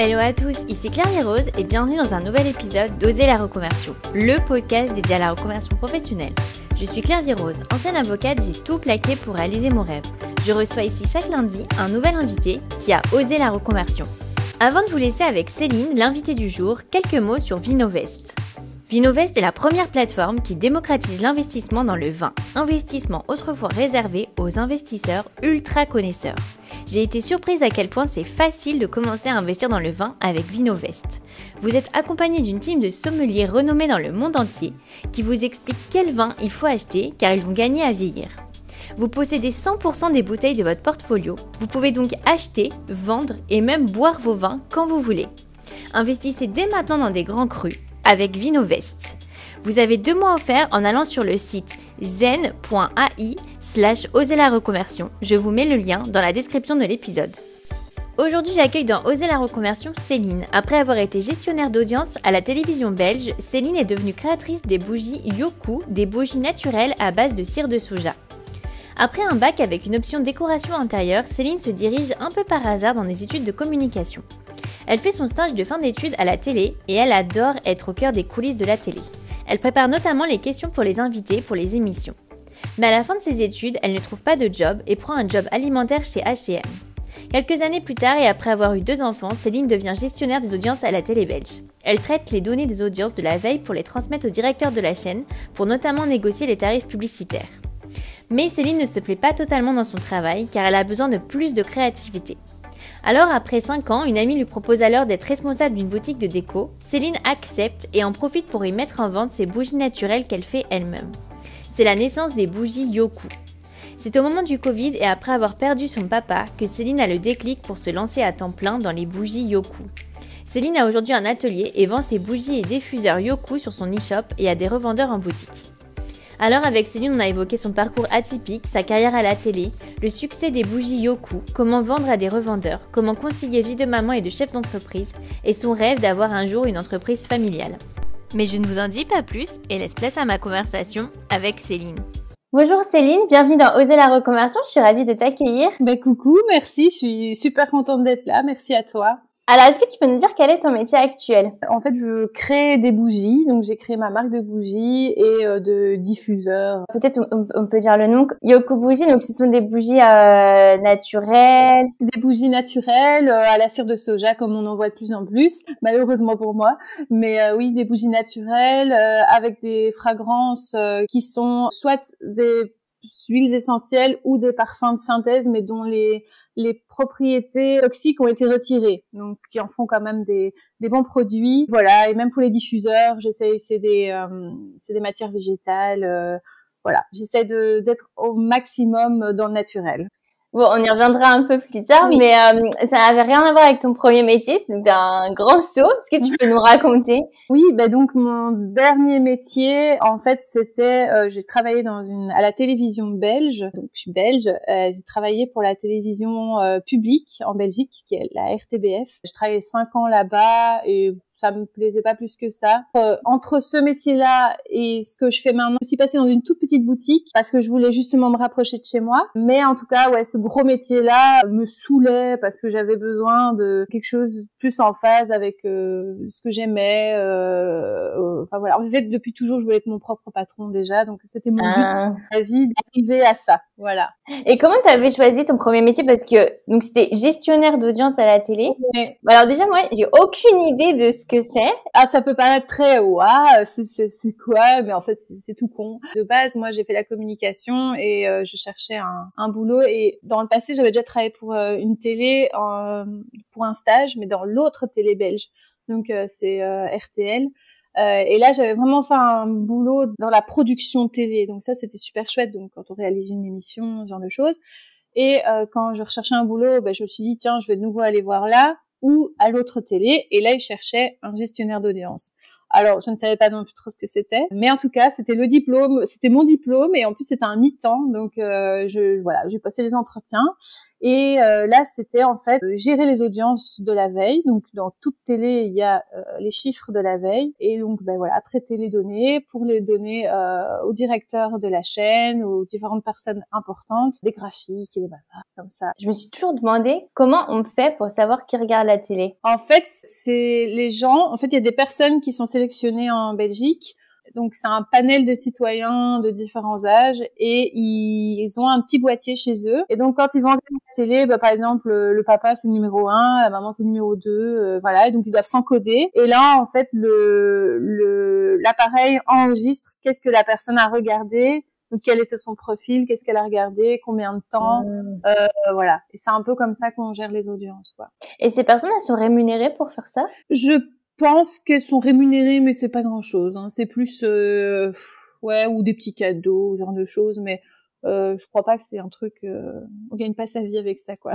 Hello à tous, ici Claire Rose et bienvenue dans un nouvel épisode d'Oser la reconversion, le podcast dédié à la reconversion professionnelle. Je suis Claire Rose, ancienne avocate, j'ai tout plaqué pour réaliser mon rêve. Je reçois ici chaque lundi un nouvel invité qui a osé la reconversion. Avant de vous laisser avec Céline, l'invitée du jour, quelques mots sur Vinovest. Vinovest est la première plateforme qui démocratise l'investissement dans le vin. Investissement autrefois réservé aux investisseurs ultra connaisseurs. J'ai été surprise à quel point c'est facile de commencer à investir dans le vin avec Vinovest. Vous êtes accompagné d'une team de sommeliers renommés dans le monde entier qui vous explique quel vin il faut acheter car ils vont gagner à vieillir. Vous possédez 100% des bouteilles de votre portfolio. Vous pouvez donc acheter, vendre et même boire vos vins quand vous voulez. Investissez dès maintenant dans des grands crus avec Vinovest. Vous avez 2 mois offerts en allant sur le site zen.ai/oser la reconversion. Je vous mets le lien dans la description de l'épisode. Aujourd'hui, j'accueille dans Oser la reconversion Céline. Après avoir été gestionnaire d'audience à la télévision belge, Céline est devenue créatrice des bougies Yoku, des bougies naturelles à base de cire de soja. Après un bac avec une option décoration intérieure, Céline se dirige un peu par hasard dans des études de communication. Elle fait son stage de fin d'études à la télé et elle adore être au cœur des coulisses de la télé. Elle prépare notamment les questions pour les invités pour les émissions. Mais à la fin de ses études, elle ne trouve pas de job et prend un job alimentaire chez H&M. Quelques années plus tard et après avoir eu 2 enfants, Céline devient gestionnaire des audiences à la télé belge. Elle traite les données des audiences de la veille pour les transmettre au directeur de la chaîne pour notamment négocier les tarifs publicitaires. Mais Céline ne se plaît pas totalement dans son travail car elle a besoin de plus de créativité. Alors après 5 ans, une amie lui propose alors d'être responsable d'une boutique de déco. Céline accepte et en profite pour y mettre en vente ses bougies naturelles qu'elle fait elle-même. C'est la naissance des bougies Yoku. C'est au moment du Covid et après avoir perdu son papa que Céline a le déclic pour se lancer à temps plein dans les bougies Yoku. Céline a aujourd'hui un atelier et vend ses bougies et diffuseurs Yoku sur son e-shop et à des revendeurs en boutique. Alors avec Céline, on a évoqué son parcours atypique, sa carrière à la télé, le succès des bougies Yoku, comment vendre à des revendeurs, comment concilier vie de maman et de chef d'entreprise, et son rêve d'avoir un jour une entreprise familiale. Mais je ne vous en dis pas plus et laisse place à ma conversation avec Céline. Bonjour Céline, bienvenue dans Oser la reconversion, je suis ravie de t'accueillir. Coucou, merci, je suis super contente d'être là, merci à toi. Alors, est-ce que tu peux nous dire quel est ton métier actuel ? En fait, je crée des bougies, donc j'ai créé ma marque de bougies et de diffuseurs. Peut-être on peut dire le nom. Yoku Bougies, donc ce sont des bougies naturelles. Des bougies naturelles à la cire de soja, comme on en voit de plus en plus, malheureusement pour moi. Mais oui, des bougies naturelles avec des fragrances qui sont soit des huiles essentielles ou des parfums de synthèse, mais dont les propriétés toxiques ont été retirées, donc qui en font quand même des bons produits. Voilà, et même pour les diffuseurs, c'est des matières végétales. Voilà, j'essaie d'être au maximum dans le naturel. Bon, on y reviendra un peu plus tard, oui. Mais ça n'avait rien à voir avec ton premier métier, donc un grand saut. Est-ce que tu peux nous raconter ? Oui, donc mon dernier métier, en fait, c'était j'ai travaillé à la télévision belge, donc je suis belge. J'ai travaillé pour la télévision publique en Belgique, qui est la RTBF. J'ai travaillé 5 ans là-bas et ça me plaisait pas plus que ça. Entre ce métier-là et ce que je fais maintenant, je suis passée dans une toute petite boutique parce que je voulais justement me rapprocher de chez moi. Mais en tout cas, ouais, ce gros métier-là me saoulait parce que j'avais besoin de quelque chose plus en phase avec ce que j'aimais. Enfin voilà. En fait, depuis toujours, je voulais être mon propre patron déjà, donc c'était mon but dans la vie d'arriver à ça. Voilà. Et comment tu avais choisi ton premier métier ? Parce que donc c'était gestionnaire d'audience à la télé. Ouais. Alors déjà, moi, j'ai aucune idée de ce que c'est. Ah, ça peut paraître très c'est quoi, mais en fait c'est tout con. De base, moi j'ai fait la communication et je cherchais un boulot, et dans le passé j'avais déjà travaillé pour une télé pour un stage, mais dans l'autre télé belge, donc c'est RTL. Et là j'avais vraiment fait un boulot dans la production télé, donc ça c'était super chouette, donc quand on réalise une émission, ce genre de choses. Et quand je recherchais un boulot, je me suis dit tiens, je vais de nouveau aller voir là ou à l'autre télé, et là ils cherchaient un gestionnaire d'audience. Alors je ne savais pas non plus trop ce que c'était, mais en tout cas c'était mon diplôme, et en plus c'était un mi-temps, donc j'ai passé les entretiens Et là, c'était en fait gérer les audiences de la veille. Donc, dans toute télé, il y a les chiffres de la veille. Et donc, ben voilà, traiter les données pour les donner au directeur de la chaîne, aux différentes personnes importantes, des graphiques et des bazars comme ça. Je me suis toujours demandé comment on fait pour savoir qui regarde la télé. En fait, c'est les gens. En fait, il y a des personnes qui sont sélectionnées en Belgique. Donc, c'est un panel de citoyens de différents âges et ils ont un petit boîtier chez eux. Et donc, quand ils vont regarder la télé, bah, par exemple, le papa, c'est le numéro 1, la maman, c'est le numéro 2, voilà. Et donc, ils doivent s'encoder. Et là, en fait, l'appareil enregistre qu'est-ce que la personne a regardé, donc quel était son profil, qu'est-ce qu'elle a regardé, combien de temps, voilà. Et c'est un peu comme ça qu'on gère les audiences, quoi. Et ces personnes, elles sont rémunérées pour faire ça? Je pense qu'elles sont rémunérées, mais c'est pas grand-chose. Hein. C'est plus, ouais, ou des petits cadeaux, ce genre de choses. Mais je crois pas que c'est un truc. On gagne pas sa vie avec ça, quoi.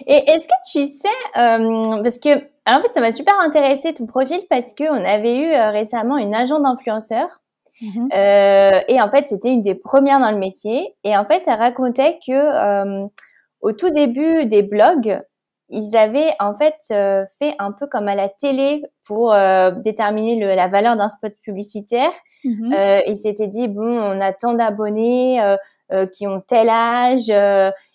Et est-ce que tu sais, parce que en fait, ça m'a super intéressé ton profil parce que on avait eu récemment une agent d'influenceur. Et en fait, c'était une des premières dans le métier. Et en fait, elle racontait que au tout début des blogs, ils avaient en fait fait un peu comme à la télé pour déterminer la valeur d'un spot publicitaire. Ils s'étaient dit bon, on a tant d'abonnés qui ont tel âge,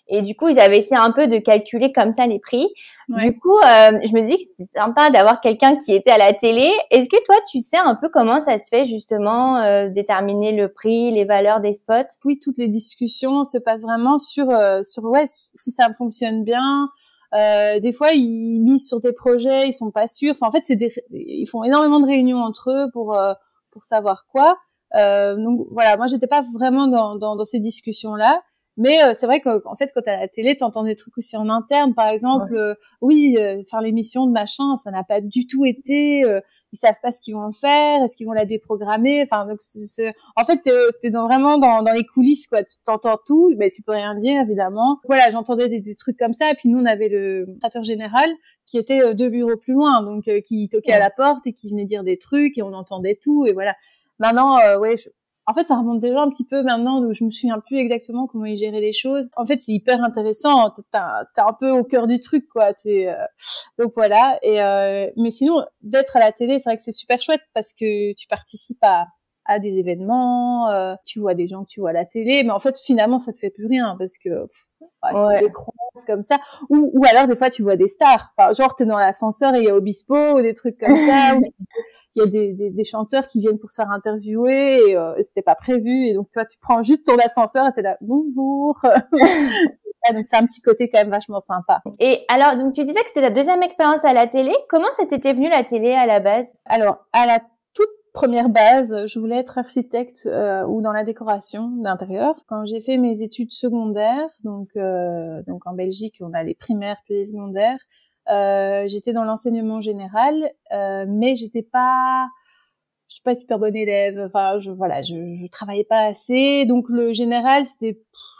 et du coup ils avaient essayé un peu de calculer comme ça les prix. Ouais. Du coup, je me dis que c'est sympa d'avoir quelqu'un qui était à la télé. Est-ce que toi tu sais un peu comment ça se fait justement déterminer le prix, les valeurs des spots? Oui, toutes les discussions se passent vraiment sur ouais, si ça fonctionne bien. Des fois ils misent sur des projets, ils sont pas sûrs. Enfin, en fait, ils font énormément de réunions entre eux pour savoir quoi. Donc voilà, moi j'étais pas vraiment dans ces discussions-là, mais c'est vrai qu'en fait quand t'es à la télé, t'entends des trucs aussi en interne, par exemple, faire l'émission de machin, ça n'a pas du tout été. Ils savent pas ce qu'ils vont faire, est-ce qu'ils vont la déprogrammer. Enfin, donc en fait t'es vraiment dans les coulisses, quoi. Tu t'entends tout, mais tu peux rien dire évidemment. Voilà, j'entendais des trucs comme ça. Et puis nous on avait le administrateur général qui était 2 bureaux plus loin, donc qui toquait à la porte et qui venait dire des trucs et on entendait tout et voilà. Maintenant, en fait, ça remonte déjà un petit peu maintenant, donc je me souviens plus exactement comment ils géraient les choses. En fait, c'est hyper intéressant. T'es un peu au cœur du truc, quoi. Donc voilà. Et mais sinon, d'être à la télé, c'est vrai que c'est super chouette parce que tu participes à des événements, tu vois des gens que tu vois à la télé, mais en fait, finalement, ça te fait plus rien parce que c'est des croises comme ça. Ou alors, des fois, tu vois des stars. Enfin, genre, t'es dans l'ascenseur et il y a Obispo ou des trucs comme ça. Il y a des chanteurs qui viennent pour se faire interviewer et c'était pas prévu et donc toi tu prends juste ton ascenseur et t'es là bonjour. Donc c'est un petit côté quand même vachement sympa. Et alors donc tu disais que c'était ta deuxième expérience à la télé. Comment ça t'était venu la télé à la base? Alors à la toute première base, je voulais être architecte ou dans la décoration d'intérieur. Quand j'ai fait mes études secondaires, donc en Belgique on a les primaires puis les secondaires. J'étais dans l'enseignement général, mais je suis pas super bonne élève. Enfin, je travaillais pas assez. Donc le général,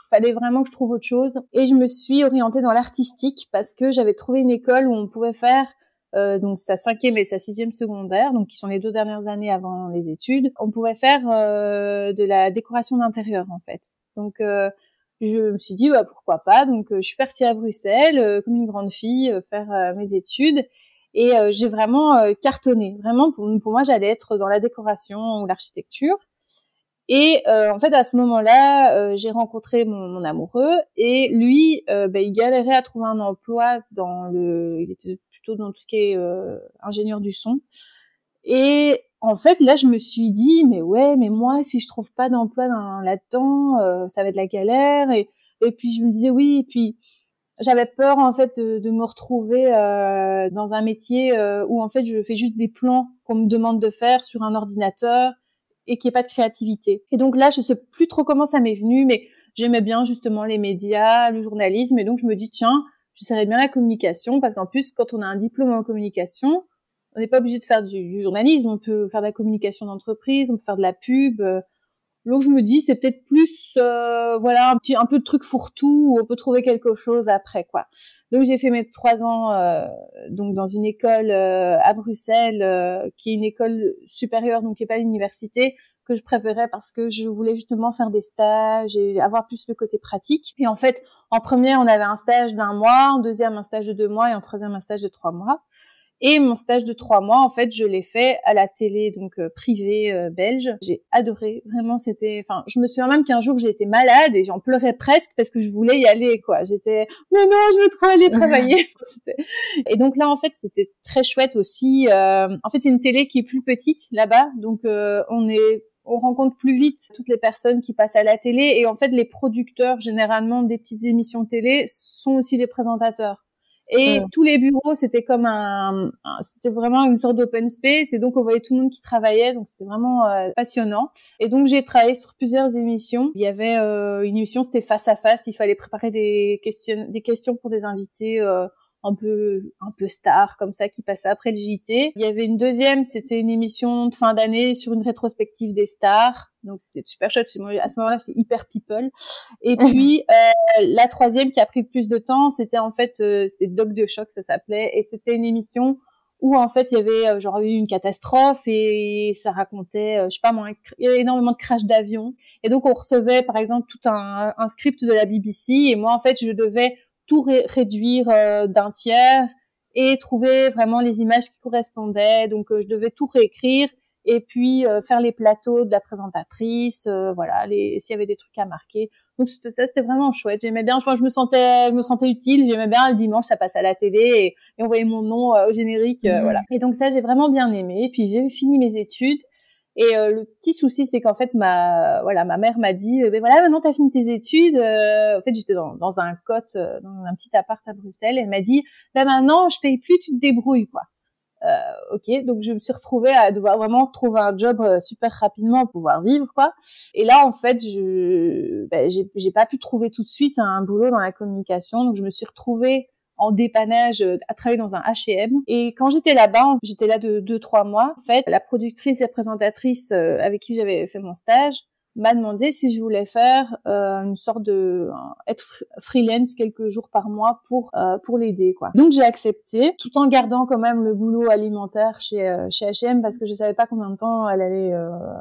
fallait vraiment que je trouve autre chose. Et je me suis orientée dans l'artistique parce que j'avais trouvé une école où on pouvait faire donc sa 5e et sa 6e secondaire, donc qui sont les 2 dernières années avant les études. On pouvait faire de la décoration d'intérieur en fait. Donc je me suis dit pourquoi pas, donc je suis partie à Bruxelles comme une grande fille faire mes études et j'ai vraiment cartonné. Vraiment pour moi j'allais être dans la décoration ou l'architecture. Et en fait à ce moment-là j'ai rencontré mon amoureux et lui il galérait à trouver un emploi il était plutôt dans tout ce qui est ingénieur du son. Et en fait, là, je me suis dit, mais moi, si je trouve pas d'emploi là-dedans, ça va être la galère. Et puis, je me disais oui. Et puis, j'avais peur, en fait, de me retrouver dans un métier où, en fait, je fais juste des plans qu'on me demande de faire sur un ordinateur et qu'il n'y ait pas de créativité. Et donc là, je sais plus trop comment ça m'est venu, mais j'aimais bien, justement, les médias, le journalisme. Et donc, je me dis, tiens, j'essaierais bien la communication parce qu'en plus, quand on a un diplôme en communication, on n'est pas obligé de faire du journalisme, on peut faire de la communication d'entreprise, on peut faire de la pub. Donc je me dis c'est peut-être plus un peu de truc fourre-tout où on peut trouver quelque chose après quoi. Donc j'ai fait mes 3 ans donc dans une école à Bruxelles qui est une école supérieure donc qui est pas l'université que je préférais parce que je voulais justement faire des stages et avoir plus le côté pratique. Et en fait, en première, on avait un stage d'1 mois, en deuxième, un stage de 2 mois et en troisième, un stage de 3 mois. Et mon stage de 3 mois, en fait, je l'ai fait à la télé, donc privée belge. J'ai adoré, vraiment, enfin, je me souviens même qu'un jour, j'ai été malade et j'en pleurais presque parce que je voulais y aller, quoi. J'étais, non, je veux trop aller travailler. Et donc là, en fait, c'était très chouette aussi. En fait, c'est une télé qui est plus petite là-bas, donc on rencontre plus vite toutes les personnes qui passent à la télé et en fait, les producteurs, généralement, des petites émissions télé sont aussi des présentateurs. Et tous les bureaux, c'était comme c'était vraiment une sorte d'open space et donc on voyait tout le monde qui travaillait, donc c'était vraiment passionnant. Et donc j'ai travaillé sur plusieurs émissions. Il y avait une émission, c'était face à face, il fallait préparer des questions pour des invités un peu stars comme ça qui passaient après le JT. Il y avait une deuxième, c'était une émission de fin d'année sur une rétrospective des stars. Donc c'était super chouette. À ce moment-là, j'étais hyper people. Et puis la troisième qui a pris le plus de temps, c'était en fait c'était Doc de choc, ça s'appelait, et c'était une émission où en fait il y avait genre eu une catastrophe et ça racontait je sais pas moi, il y avait énormément de crash d'avions et donc on recevait par exemple tout un script de la BBC et moi en fait je devais tout réduire d'un tiers et trouver vraiment les images qui correspondaient. Donc je devais tout réécrire et puis faire les plateaux de la présentatrice, voilà, s'il y avait des trucs à marquer. Donc c'était vraiment chouette. J'aimais bien, je me sentais utile. J'aimais bien le dimanche, ça passait à la télé et on voyait mon nom au générique, voilà. Et donc ça, j'ai vraiment bien aimé. Et puis j'ai fini mes études. Et le petit souci, c'est qu'en fait, ma mère m'a dit, ben voilà, maintenant t'as fini tes études. En fait, j'étais dans un cote, dans un petit appart à Bruxelles. Et elle m'a dit, ben maintenant, je paye plus, tu te débrouilles, quoi. Ok, donc je me suis retrouvée à devoir vraiment trouver un job super rapidement pour pouvoir vivre, quoi. Et là, en fait, j'ai pas pu trouver tout de suite un boulot dans la communication, donc je me suis retrouvée en dépannage à travailler dans un H&M. Et quand j'étais là-bas, j'étais là de 2-3 mois. En fait, la productrice et présentatrice avec qui j'avais fait mon stage m'a demandé si je voulais faire une sorte de être freelance quelques jours par mois pour l'aider, quoi. Donc j'ai accepté tout en gardant quand même le boulot alimentaire chez H&M parce que je savais pas combien de temps elle allait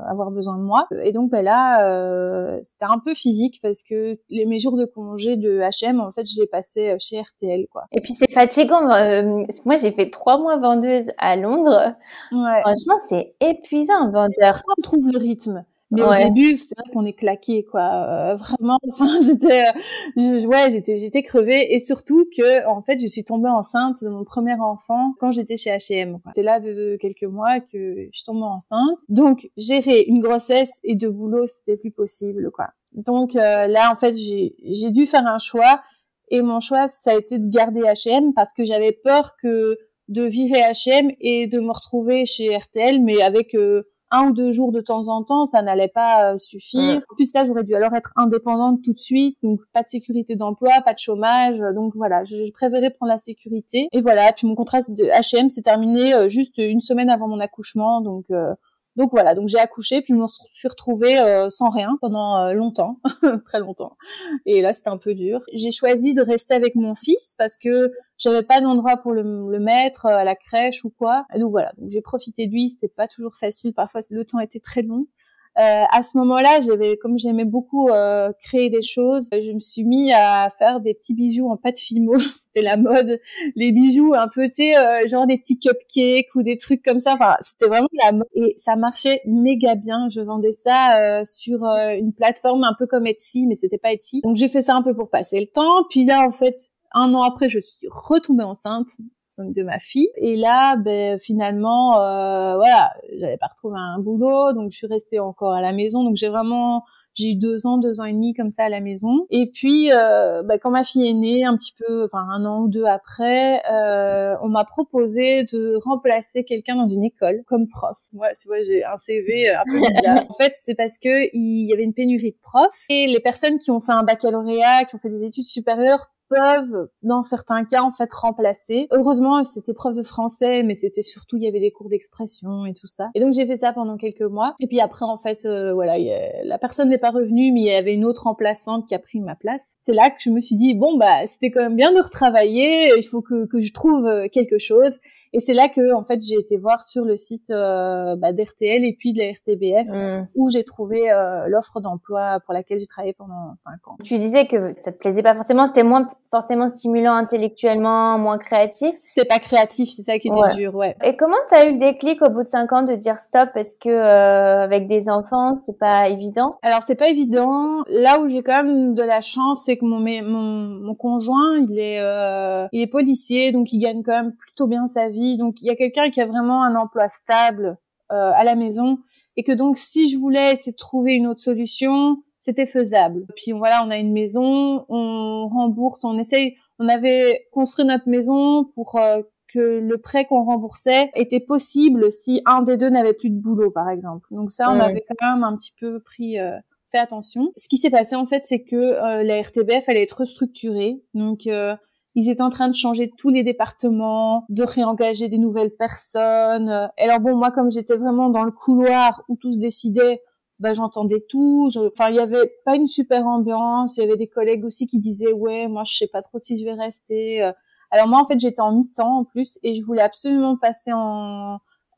avoir besoin de moi. Et donc là c'était un peu physique parce que mes jours de congé de H&M en fait je les passais chez RTL, quoi. Et puis c'est fatigant. Moi j'ai fait 3 mois vendeuse à Londres. Ouais. Franchement c'est épuisant vendeur. On trouve le rythme. Mais au début, c'est vrai qu'on est claqué, quoi. Vraiment, enfin, j'étais crevée et surtout que, en fait, je suis tombée enceinte de mon premier enfant quand j'étais chez H&M, quoi. C'était là de quelques mois que je tombais enceinte. Donc, gérer une grossesse et 2 boulots, c'était plus possible, quoi. Donc, là, en fait, j'ai dû faire un choix et mon choix, ça a été de garder H&M parce que j'avais peur de virer H&M et de me retrouver chez RTL, mais avec, 1 ou 2 jours de temps en temps, ça n'allait pas suffire. En plus là, j'aurais dû alors être indépendante tout de suite, donc pas de sécurité d'emploi, pas de chômage, donc voilà, je préférais prendre la sécurité. Et voilà, puis mon contrat de H&M s'est terminé juste 1 semaine avant mon accouchement, donc voilà, donc j'ai accouché, puis je me suis retrouvée sans rien pendant longtemps, très longtemps. Et là, c'était un peu dur. J'ai choisi de rester avec mon fils parce que j'avais pas d'endroit pour le mettre à la crèche ou quoi. Et donc voilà, donc j'ai profité de lui, c'était pas toujours facile, parfois le temps était très long. À ce moment-là, comme j'aimais beaucoup créer des choses, je me suis mis à faire des petits bijoux en pâte fimo. C'était la mode, les bijoux un peu, tu sais, genre des petits cupcakes ou des trucs comme ça. Enfin, c'était vraiment la mode et ça marchait méga bien. Je vendais ça sur une plateforme un peu comme Etsy, mais c'était pas Etsy. Donc j'ai fait ça un peu pour passer le temps. Puis là, en fait, 1 an après, je suis retombée enceinte de ma fille. Et là, finalement, voilà, j'avais pas retrouvé un boulot, donc je suis restée encore à la maison. Donc j'ai eu 2 ans et demi comme ça à la maison. Et puis, quand ma fille est née, un petit peu, enfin 1 an ou 2 après, on m'a proposé de remplacer quelqu'un dans une école comme prof. Moi, tu vois, j'ai un CV un peu bizarre. En fait, c'est parce que il y avait une pénurie de profs et les personnes qui ont fait un baccalauréat, qui ont fait des études supérieures peuvent, dans certains cas, en fait, remplacer. Heureusement, c'était prof de français, mais c'était surtout, il y avait des cours d'expression et tout ça. Et donc, j'ai fait ça pendant quelques mois. Et puis après, en fait, voilà, la personne n'est pas revenue, mais il y avait une autre remplaçante qui a pris ma place. C'est là que je me suis dit, bon, c'était quand même bien de retravailler, il faut que je trouve quelque chose. Et c'est là que en fait j'ai été voir sur le site d'RTL et puis de la RTBF où j'ai trouvé l'offre d'emploi pour laquelle j'ai travaillé pendant 5 ans. Tu disais que ça te plaisait pas forcément, c'était moins forcément stimulant intellectuellement, moins créatif. C'était pas créatif, c'est ça qui était dur, ouais. Et comment t'as eu le déclic au bout de 5 ans de dire stop? Parce que avec des enfants, c'est pas évident. Alors c'est pas évident. Là où j'ai quand même de la chance, c'est que mon conjoint, il est policier, donc il gagne quand même plutôt bien sa vie. Donc il y a quelqu'un qui a vraiment un emploi stable à la maison, et que donc si je voulais essayer de trouver une autre solution, c'était faisable. Puis voilà, on a une maison, on rembourse, on avait construit notre maison pour que le prêt qu'on remboursait était possible si un des deux n'avait plus de boulot, par exemple. Donc ça, on avait quand même un petit peu fait attention. Ce qui s'est passé, en fait, c'est que la RTBF allait être restructurée. Donc, ils étaient en train de changer tous les départements, de réengager des nouvelles personnes. Et alors bon, moi, comme j'étais vraiment dans le couloir où tout se décidait, j'entendais tout. Enfin, il y avait pas une super ambiance. Il y avait des collègues aussi qui disaient, ouais, moi, je sais pas trop si je vais rester. Alors moi, en fait, j'étais en mi-temps en plus, et je voulais absolument passer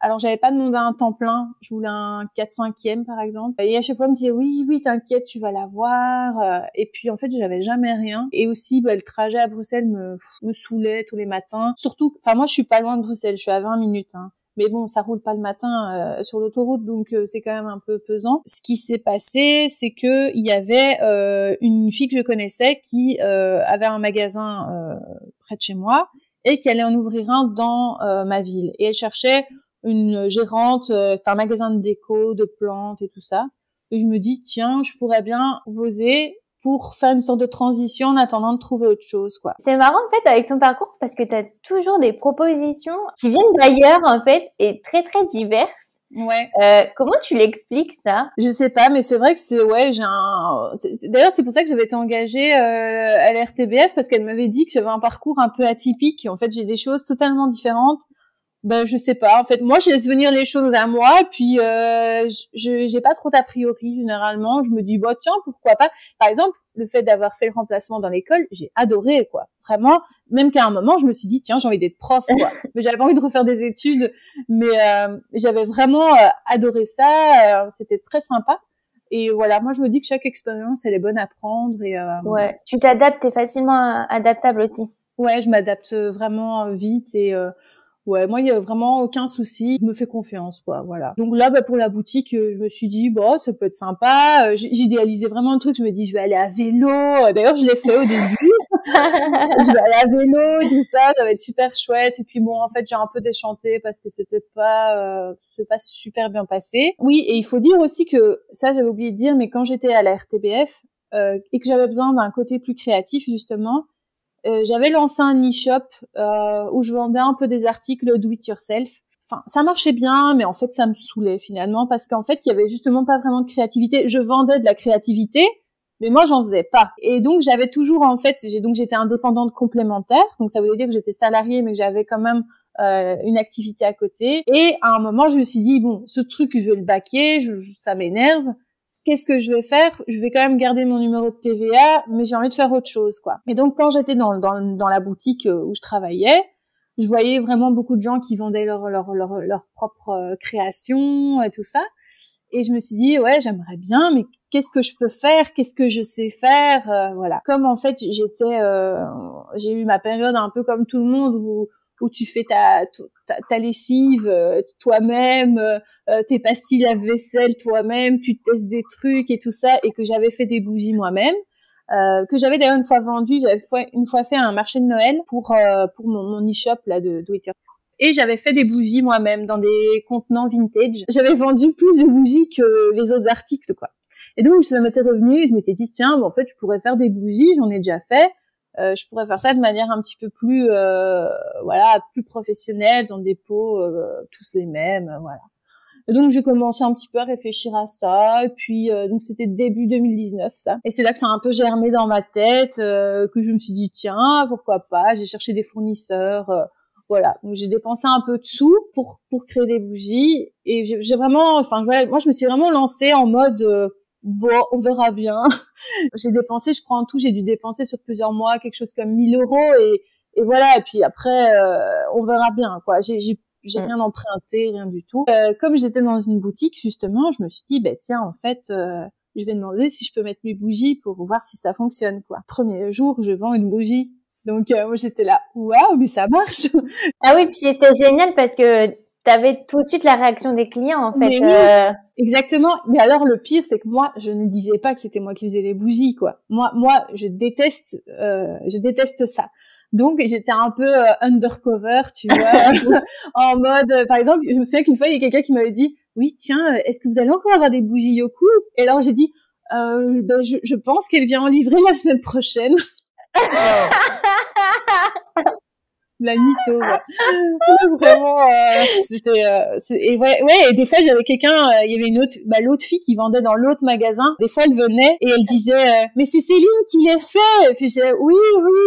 Alors, j'avais pas demandé un temps plein, je voulais un 4/5e par exemple. Et à chaque fois, on me disait oui, t'inquiète, tu vas l'avoir. Et puis en fait, j'avais jamais rien. Et aussi, le trajet à Bruxelles me saoulait tous les matins. Surtout, enfin moi, je suis pas loin de Bruxelles, je suis à 20 minutes. Mais bon, ça roule pas le matin sur l'autoroute, donc c'est quand même un peu pesant. Ce qui s'est passé, c'est que il y avait une fille que je connaissais qui avait un magasin près de chez moi et qui allait en ouvrir un dans ma ville. Et elle cherchait une gérante, c'est un magasin de déco, de plantes et tout ça. Et je me dis, tiens, je pourrais bien poser pour faire une sorte de transition en attendant de trouver autre chose, quoi. C'est marrant, en fait, avec ton parcours, parce que t'as toujours des propositions qui viennent d'ailleurs, en fait, et très, très diverses. Ouais. Comment tu l'expliques, ça? Je sais pas, mais c'est vrai que d'ailleurs, c'est pour ça que j'avais été engagée à la RTBF, parce qu'elle m'avait dit que j'avais un parcours un peu atypique. En fait, j'ai des choses totalement différentes. Je sais pas. En fait, moi, je laisse venir les choses à moi, puis j'ai pas trop d'a priori généralement. Je me dis, tiens, pourquoi pas. Par exemple, le fait d'avoir fait le remplacement dans l'école, j'ai adoré, quoi. Vraiment, même qu'à un moment, je me suis dit, tiens, j'ai envie d'être prof, quoi. Mais j'avais pas envie de refaire des études, mais j'avais vraiment adoré ça. C'était très sympa. Et voilà, moi, je me dis que chaque expérience, elle est bonne à prendre. Et ouais, tu t'adaptes, t'es facilement adaptable aussi. Ouais, je m'adapte vraiment vite et ouais, moi, il y a vraiment aucun souci. Je me fais confiance, quoi, voilà. Donc là, pour la boutique, je me suis dit, ça peut être sympa. J'idéalisais vraiment le truc. Je me dis, je vais aller à vélo. D'ailleurs, je l'ai fait au début. Je vais aller à vélo, tout ça. Ça va être super chouette. Et puis bon, en fait, j'ai un peu déchanté parce que c'est pas super bien passé. Oui, et il faut dire aussi que, ça, j'avais oublié de dire, mais quand j'étais à la RTBF, et que j'avais besoin d'un côté plus créatif, justement, j'avais lancé un e-shop où je vendais un peu des articles do it yourself. Enfin, ça marchait bien, mais en fait, ça me saoulait finalement parce qu'en fait, il y avait justement pas vraiment de créativité. Je vendais de la créativité, mais moi, j'en faisais pas. Et donc, j'avais toujours j'étais indépendante complémentaire. Donc, ça voulait dire que j'étais salariée, mais que j'avais quand même une activité à côté. Et à un moment, je me suis dit, bon, ce truc, je vais le baquer, ça m'énerve. Qu'est-ce que je vais faire? Je vais quand même garder mon numéro de TVA, mais j'ai envie de faire autre chose, quoi. Et donc, quand j'étais dans la boutique où je travaillais, je voyais vraiment beaucoup de gens qui vendaient leur propre création et tout ça. Et je me suis dit, ouais, j'aimerais bien, mais qu'est-ce que je peux faire? Qu'est-ce que je sais faire? Voilà. Comme en fait, j'ai eu ma période un peu comme tout le monde où tu fais ta lessive toi-même, tes pastilles lave-vaisselle toi-même, tu testes des trucs et tout ça, et que j'avais fait des bougies moi-même, que j'avais d'ailleurs une fois vendu, j'avais une fois fait un marché de Noël pour mon e-shop là de Do It Yourself. Et j'avais fait des bougies moi-même dans des contenants vintage. J'avais vendu plus de bougies que les autres articles, quoi. Et donc, ça m'était revenu, je m'étais dit, tiens, en fait, je pourrais faire des bougies, j'en ai déjà fait. Je pourrais faire ça de manière un petit peu plus, plus professionnelle, dans des pots tous les mêmes, voilà. Et donc j'ai commencé un petit peu à réfléchir à ça, et puis donc c'était début 2019 ça. Et c'est là que ça a un peu germé dans ma tête, que je me suis dit tiens, pourquoi pas. J'ai cherché des fournisseurs, voilà. Donc j'ai dépensé un peu de sous pour créer des bougies, et j'ai vraiment, moi je me suis vraiment lancée en mode on verra bien. J'ai dépensé, je crois en tout, j'ai dû dépenser sur plusieurs mois quelque chose comme 1 000 €, Et voilà, et puis après, on verra bien, quoi. J'ai rien emprunté, rien du tout. Comme j'étais dans une boutique, justement, je me suis dit, tiens, en fait, je vais demander si je peux mettre mes bougies pour voir si ça fonctionne, quoi. Premier jour, je vends une bougie. Donc, moi, j'étais là, waouh, mais ça marche! Ah oui, puis c'était génial parce que t'avais tout de suite la réaction des clients, en fait. Oui, exactement. Mais alors, le pire, c'est que moi, je ne disais pas que c'était moi qui faisais les bougies, quoi. Moi, je déteste ça. Donc, j'étais un peu undercover, tu vois, en mode, par exemple, je me souviens qu'une fois, il y a quelqu'un qui m'avait dit, oui, tiens, est-ce que vous allez encore avoir des bougies Yoku? Et alors, j'ai dit, je pense qu'elle vient en livrer la semaine prochaine. La mytho, ouais. Vraiment, c'était, et ouais, et des fois, j'avais quelqu'un, il y avait une autre, l'autre fille qui vendait dans l'autre magasin. Des fois, elle venait et elle disait, mais c'est Céline qui l'a fait. Et puis j'ai, oui,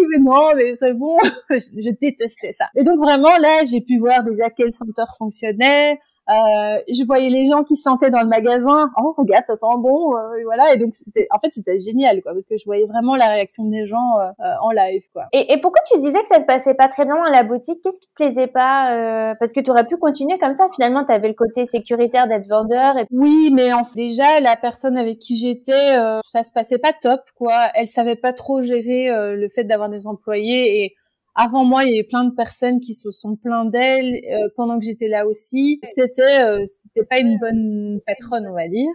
mais non, mais c'est bon. Je détestais ça. Et donc vraiment, là, j'ai pu voir déjà quel senteur fonctionnait. Je voyais les gens qui sentaient dans le magasin, oh regarde ça sent bon, et voilà, et donc c'était génial, quoi, parce que je voyais vraiment la réaction des gens en live, quoi. Et pourquoi tu disais que ça se passait pas très bien dans la boutique? Qu'est-ce qui te plaisait pas? Parce que tu aurais pu continuer comme ça, finalement t'avais le côté sécuritaire d'être vendeur. Oui, mais déjà la personne avec qui j'étais, ça se passait pas top, quoi. Elle savait pas trop gérer le fait d'avoir des employés, et avant moi, il y avait plein de personnes qui se sont plaintes d'elle pendant que j'étais là aussi. C'était pas une bonne patronne, on va dire.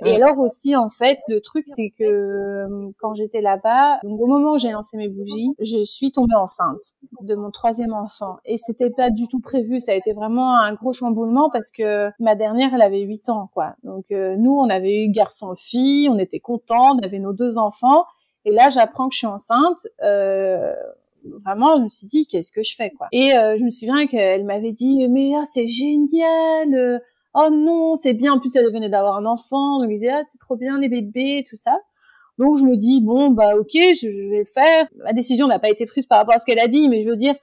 Et alors aussi, en fait, le truc, c'est que quand j'étais là-bas, donc au moment où j'ai lancé mes bougies, je suis tombée enceinte de mon 3e enfant. Et c'était pas du tout prévu. Ça a été vraiment un gros chamboulement parce que ma dernière, elle avait 8 ans, quoi. Donc nous, on avait eu garçon-fille, on était contents, on avait nos 2 enfants. Et là, j'apprends que je suis enceinte. Vraiment, je me suis dit, qu'est-ce que je fais, quoi. Et je me souviens qu'elle m'avait dit, mais c'est génial. Oh non, c'est bien. En plus, elle venait d'avoir un enfant. Donc, elle disait, c'est trop bien les bébés, tout ça. Donc, je me dis, bon, ok, je vais le faire. Ma décision n'a pas été prise par rapport à ce qu'elle a dit, mais je veux dire,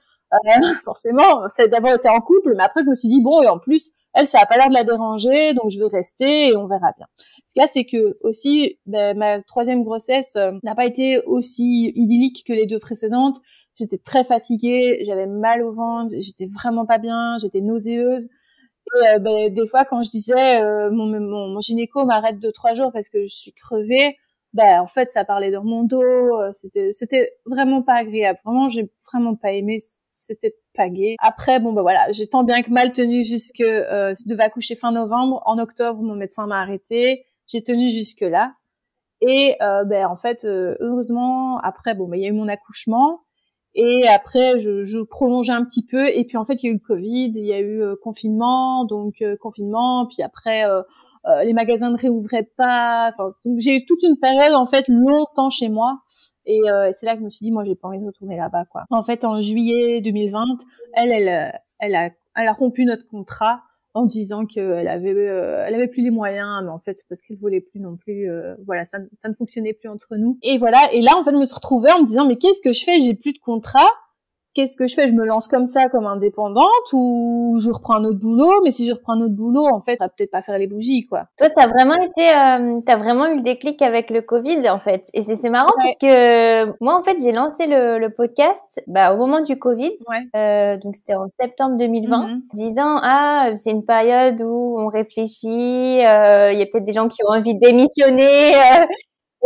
forcément, ça a d'abord été en couple, mais après, je me suis dit, bon, et en plus, elle, ça a pas l'air de la déranger, donc je vais rester et on verra bien. Ce qu'il y a, c'est que aussi, ma 3e grossesse n'a pas été aussi idyllique que les 2 précédentes. J'étais très fatiguée, j'avais mal au ventre, j'étais vraiment pas bien, j'étais nauséeuse. Et des fois, quand je disais mon gynéco m'arrête 2-3 jours parce que je suis crevée, en fait, ça parlait dans mon dos. C'était vraiment pas agréable. Vraiment, j'ai vraiment pas aimé. C'était pas gai. Après, voilà, j'ai tant bien que mal tenu jusque. Je devais accoucher fin novembre. En octobre, mon médecin m'a arrêtée. J'ai tenu jusque là. Et en fait, heureusement, après, il y a eu mon accouchement. Et après, je prolongeais un petit peu. Et puis en fait, il y a eu le Covid, il y a eu confinement, donc confinement. Puis après, les magasins ne réouvraient pas. Enfin, j'ai eu toute une période en fait longtemps chez moi. Et c'est là que je me suis dit, moi, j'ai pas envie de retourner là-bas, quoi. En fait, en juillet 2020, elle a rompu notre contrat en disant qu'elle avait plus les moyens, mais en fait c'est parce qu'elle voulait plus non plus, voilà, ça ne fonctionnait plus entre nous. Et voilà, et là en fait je me suis retrouvée en me disant mais qu'est-ce que je fais, j'ai plus de contrat, qu'est-ce que je fais, je me lance comme ça comme indépendante ou je reprends un autre boulot, mais si je reprends un autre boulot en fait, ça va peut-être pas faire les bougies, quoi. Toi, ça a vraiment été, t'as vraiment eu le déclic avec le Covid, en fait. Et c'est marrant parce que moi, en fait, j'ai lancé le podcast, au moment du Covid. Donc c'était en septembre 2020, disant, c'est une période où on réfléchit, il y a peut-être des gens qui ont envie de démissionner,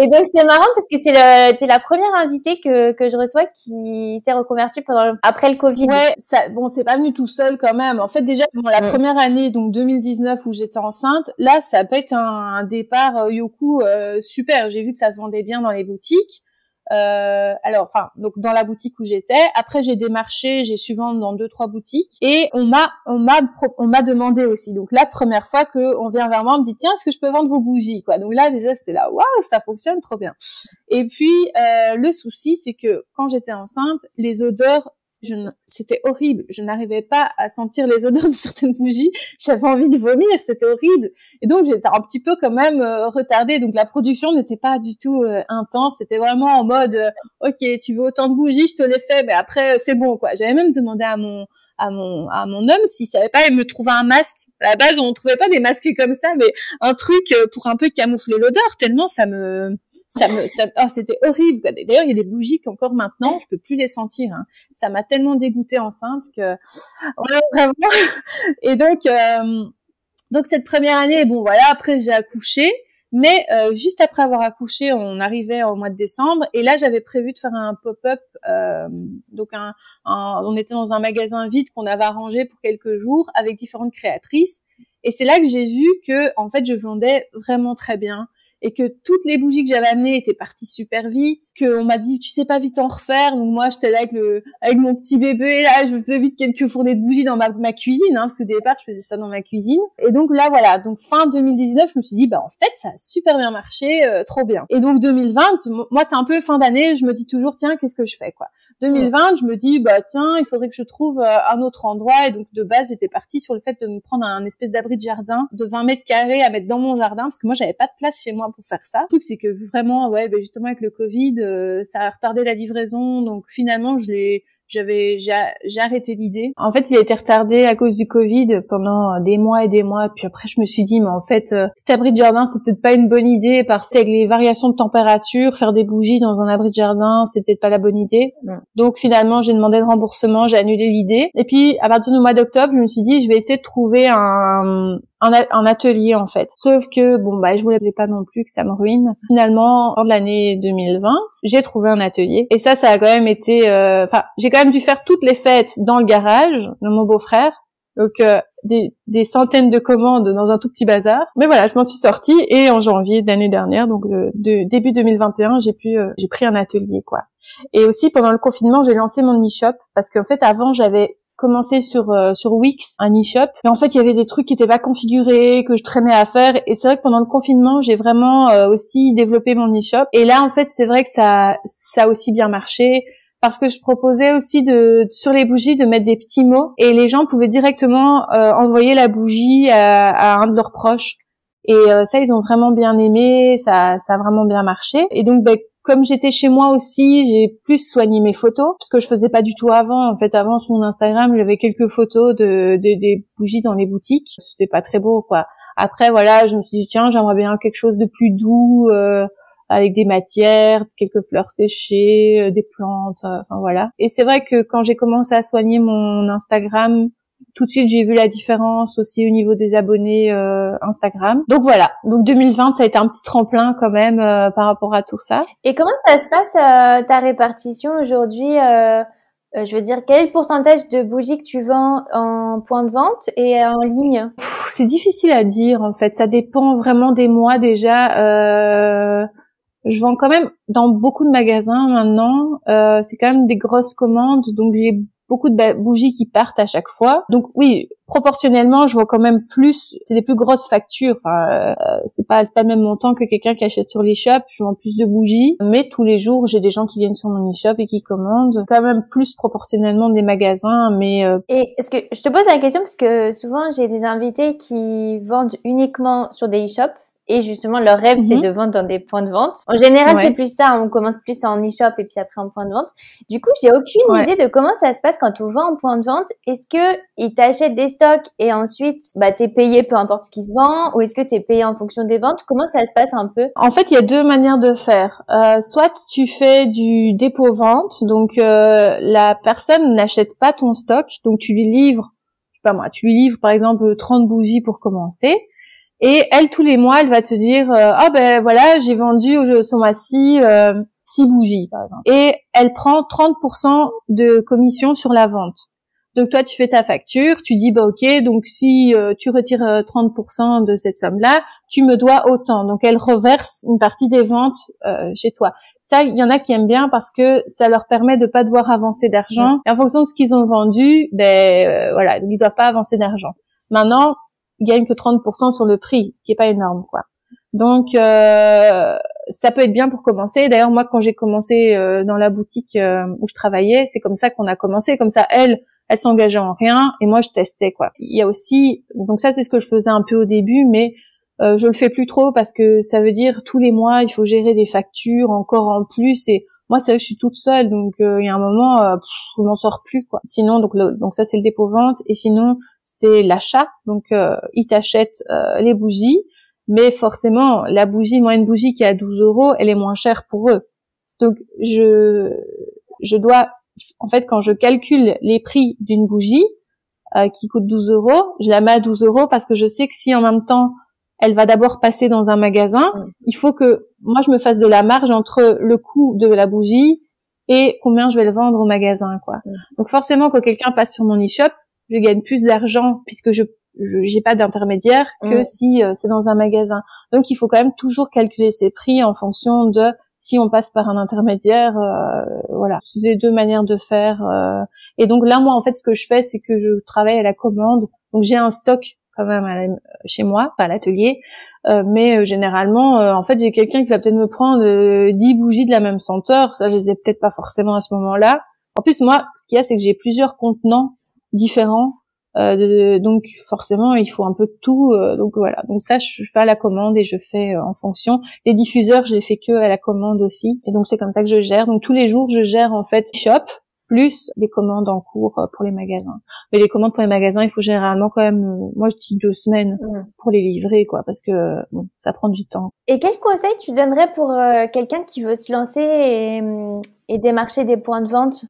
et donc c'est marrant parce que t'es la première invitée que je reçois qui s'est reconvertie après le Covid. Ouais, c'est pas venu tout seul quand même. En fait, déjà, la première année, donc 2019 où j'étais enceinte, là, ça a pas été un départ Yoku super. J'ai vu que ça se vendait bien dans les boutiques. Donc dans la boutique où j'étais. Après, j'ai démarché, j'ai su vendre dans 2-3 boutiques et on m'a demandé aussi. Donc la première fois que on vient vers moi, on me dit tiens, est-ce que je peux vendre vos bougies, quoi. Donc là déjà c'était là, waouh, ça fonctionne trop bien. Et puis le souci, c'est que quand j'étais enceinte, les odeurs, c'était horrible. Je n'arrivais pas à sentir les odeurs de certaines bougies. J'avais envie de vomir, c'était horrible. Et donc, j'étais un petit peu quand même retardée. Donc, la production n'était pas du tout intense. C'était vraiment en mode, ok, tu veux autant de bougies, je te les fais, mais après, c'est bon, quoi. J'avais même demandé à mon homme s'il savait pas me trouver un masque. À la base, on trouvait pas des masques comme ça, mais un truc pour un peu camoufler l'odeur, tellement ça me C'était horrible, quoi. D'ailleurs, il y a des bougies qu'encore maintenant, je peux plus les sentir, hein. Ça m'a tellement dégoûtée enceinte que, ouais, vraiment. Et donc cette première année, bon, voilà, après j'ai accouché. Mais juste après avoir accouché, on arrivait au mois de décembre et là j'avais prévu de faire un pop-up. Donc on était dans un magasin vide qu'on avait arrangé pour quelques jours avec différentes créatrices. Et c'est là que j'ai vu que en fait je vendais vraiment très bien et que toutes les bougies que j'avais amenées étaient parties super vite. Qu'on m'a dit tu sais pas vite en refaire. Donc moi j'étais là avec mon petit bébé là, je faisais vite quelques fournées de bougies dans ma cuisine, hein, parce qu'au départ je faisais ça dans ma cuisine. Et donc là voilà, donc fin 2019 je me suis dit bah en fait ça a super bien marché, trop bien. Et donc 2020, moi c'est un peu fin d'année, je me dis toujours tiens qu'est-ce que je fais quoi. 2020, je me dis bah tiens, il faudrait que je trouve un autre endroit et donc de base j'étais partie sur le fait de me prendre un espèce d'abri de jardin de 20 mètres carrés à mettre dans mon jardin parce que moi j'avais pas de place chez moi pour faire ça. Le truc c'est que vraiment ouais ben justement avec le Covid ça a retardé la livraison donc finalement j'ai arrêté l'idée. En fait, il a été retardé à cause du Covid pendant des mois et des mois. Puis après, je me suis dit, mais en fait, cet abri de jardin, c'est peut-être pas une bonne idée parce qu'avec les variations de température, faire des bougies dans un abri de jardin, c'est peut-être pas la bonne idée. Non. Donc finalement, j'ai demandé de remboursement, j'ai annulé l'idée. Et puis, à partir du mois d'octobre, je me suis dit, je vais essayer de trouver un atelier en fait. Sauf que bon bah je voulais pas non plus que ça me ruine. Finalement, en l'année 2020, j'ai trouvé un atelier et ça a quand même été j'ai quand même dû faire toutes les fêtes dans le garage de mon beau-frère. Donc des centaines de commandes dans un tout petit bazar. Mais voilà, je m'en suis sortie et en janvier de l'année dernière donc début 2021, j'ai pris un atelier quoi. Et aussi pendant le confinement, j'ai lancé mon e-shop parce qu'en fait avant j'avais commencé sur Wix, un e-shop. Mais en fait, il y avait des trucs qui étaient pas configurés, que je traînais à faire. Et c'est vrai que pendant le confinement, j'ai vraiment aussi développé mon e-shop. Et là, en fait, c'est vrai que ça a aussi bien marché. Parce que je proposais aussi sur les bougies de mettre des petits mots. Et les gens pouvaient directement envoyer la bougie à un de leurs proches. Et ça, ils ont vraiment bien aimé. Ça a vraiment bien marché. Et donc, comme j'étais chez moi aussi, j'ai plus soigné mes photos, parce que je faisais pas du tout avant. En fait, avant, sur mon Instagram, j'avais quelques photos des bougies dans les boutiques. C'était pas très beau, quoi. Après, voilà, je me suis dit, tiens, j'aimerais bien quelque chose de plus doux, avec des matières, quelques fleurs séchées, des plantes, enfin voilà. Et c'est vrai que quand j'ai commencé à soigner mon Instagram, tout de suite, j'ai vu la différence aussi au niveau des abonnés Instagram. Donc voilà. Donc 2020, ça a été un petit tremplin quand même par rapport à tout ça. Et comment ça se passe ta répartition aujourd'hui je veux dire, quel est le pourcentage de bougies que tu vends en point de vente et en ligne? C'est difficile à dire en fait. Ça dépend vraiment des mois déjà. Je vends quand même dans beaucoup de magasins maintenant. C'est quand même des grosses commandes, donc j'ai beaucoup de bougies qui partent à chaque fois. Donc oui, proportionnellement, je vends quand même plus. C'est des plus grosses factures. Enfin, c'est pas le même montant que quelqu'un qui achète sur l'e-shop. Je vends plus de bougies, mais tous les jours, j'ai des gens qui viennent sur mon e-shop et qui commandent. Quand même plus proportionnellement des magasins, mais. Et est-ce que je te pose la question parce que souvent j'ai des invités qui vendent uniquement sur des e-shops. Et justement, leur rêve, c'est de vendre dans des points de vente. En général, c'est plus ça. On commence plus en e-shop et puis après en point de vente. Du coup, j'ai aucune idée de comment ça se passe quand on vend en point de vente. Est-ce que ils t'achètent des stocks et ensuite, t'es payé peu importe ce qui se vend, ou est-ce que t'es payé en fonction des ventes? Comment ça se passe un peu? En fait, il y a deux manières de faire. Soit tu fais du dépôt-vente, donc la personne n'achète pas ton stock, donc tu lui livres, je sais pas moi, tu lui livres par exemple 30 bougies pour commencer. Et elle, tous les mois, elle va te dire voilà, j'ai vendu ce mois-ci 6 bougies, par exemple. Et elle prend 30% de commission sur la vente. Donc toi, tu fais ta facture, tu dis ok, donc si tu retires 30% de cette somme-là, tu me dois autant. Donc elle reverse une partie des ventes chez toi. Ça, il y en a qui aiment bien parce que ça leur permet de pas devoir avancer d'argent. Et en fonction de ce qu'ils ont vendu, voilà, donc ils doivent pas avancer d'argent. Maintenant, ils gagnent que 30% sur le prix, ce qui est pas énorme, quoi. Donc, ça peut être bien pour commencer. D'ailleurs, moi, quand j'ai commencé dans la boutique où je travaillais, c'est comme ça qu'on a commencé. Comme ça, elle s'engageait en rien et moi, je testais, quoi. Il y a aussi, donc ça, c'est ce que je faisais un peu au début, mais je le fais plus trop parce que ça veut dire tous les mois, il faut gérer des factures encore en plus et moi, c'est vrai que je suis toute seule, donc il y a un moment, je m'en sors plus, quoi. Sinon, donc ça, c'est le dépôt-vente et sinon, c'est l'achat. Donc, ils t'achètent les bougies, mais forcément, la bougie, moi, une bougie qui est à 12 €, elle est moins chère pour eux. Donc, je dois, en fait, quand je calcule les prix d'une bougie, qui coûte 12 €, je la mets à 12 € parce que je sais que si en même temps, elle va d'abord passer dans un magasin, il faut que moi, je me fasse de la marge entre le coût de la bougie et combien je vais le vendre au magasin, quoi. Donc, forcément, quand quelqu'un passe sur mon e-shop, je gagne plus d'argent puisque j'ai pas d'intermédiaire que si c'est dans un magasin. Donc, il faut quand même toujours calculer ses prix en fonction de si on passe par un intermédiaire, voilà. C'est les deux manières de faire. Et donc là, moi, en fait, ce que je fais, c'est que je travaille à la commande. Donc, j'ai un stock quand même chez moi, pas à l'atelier. Mais généralement, en fait, j'ai quelqu'un qui va peut-être me prendre 10 bougies de la même senteur. Ça, je les ai peut-être pas forcément à ce moment-là. En plus, moi, ce qu'il y a, c'est que j'ai plusieurs contenants différents. Donc forcément il faut un peu de tout, donc voilà, donc ça je fais à la commande et je fais en fonction. Les diffuseurs je les fais que à la commande aussi, et donc c'est comme ça que je gère. Donc tous les jours je gère en fait shop plus les commandes en cours pour les magasins. Mais les commandes pour les magasins, il faut généralement quand même, moi je dis 2 semaines pour les livrer, quoi, parce que bon, ça prend du temps. Et quel conseil tu donnerais pour quelqu'un qui veut se lancer et démarcher des points de vente?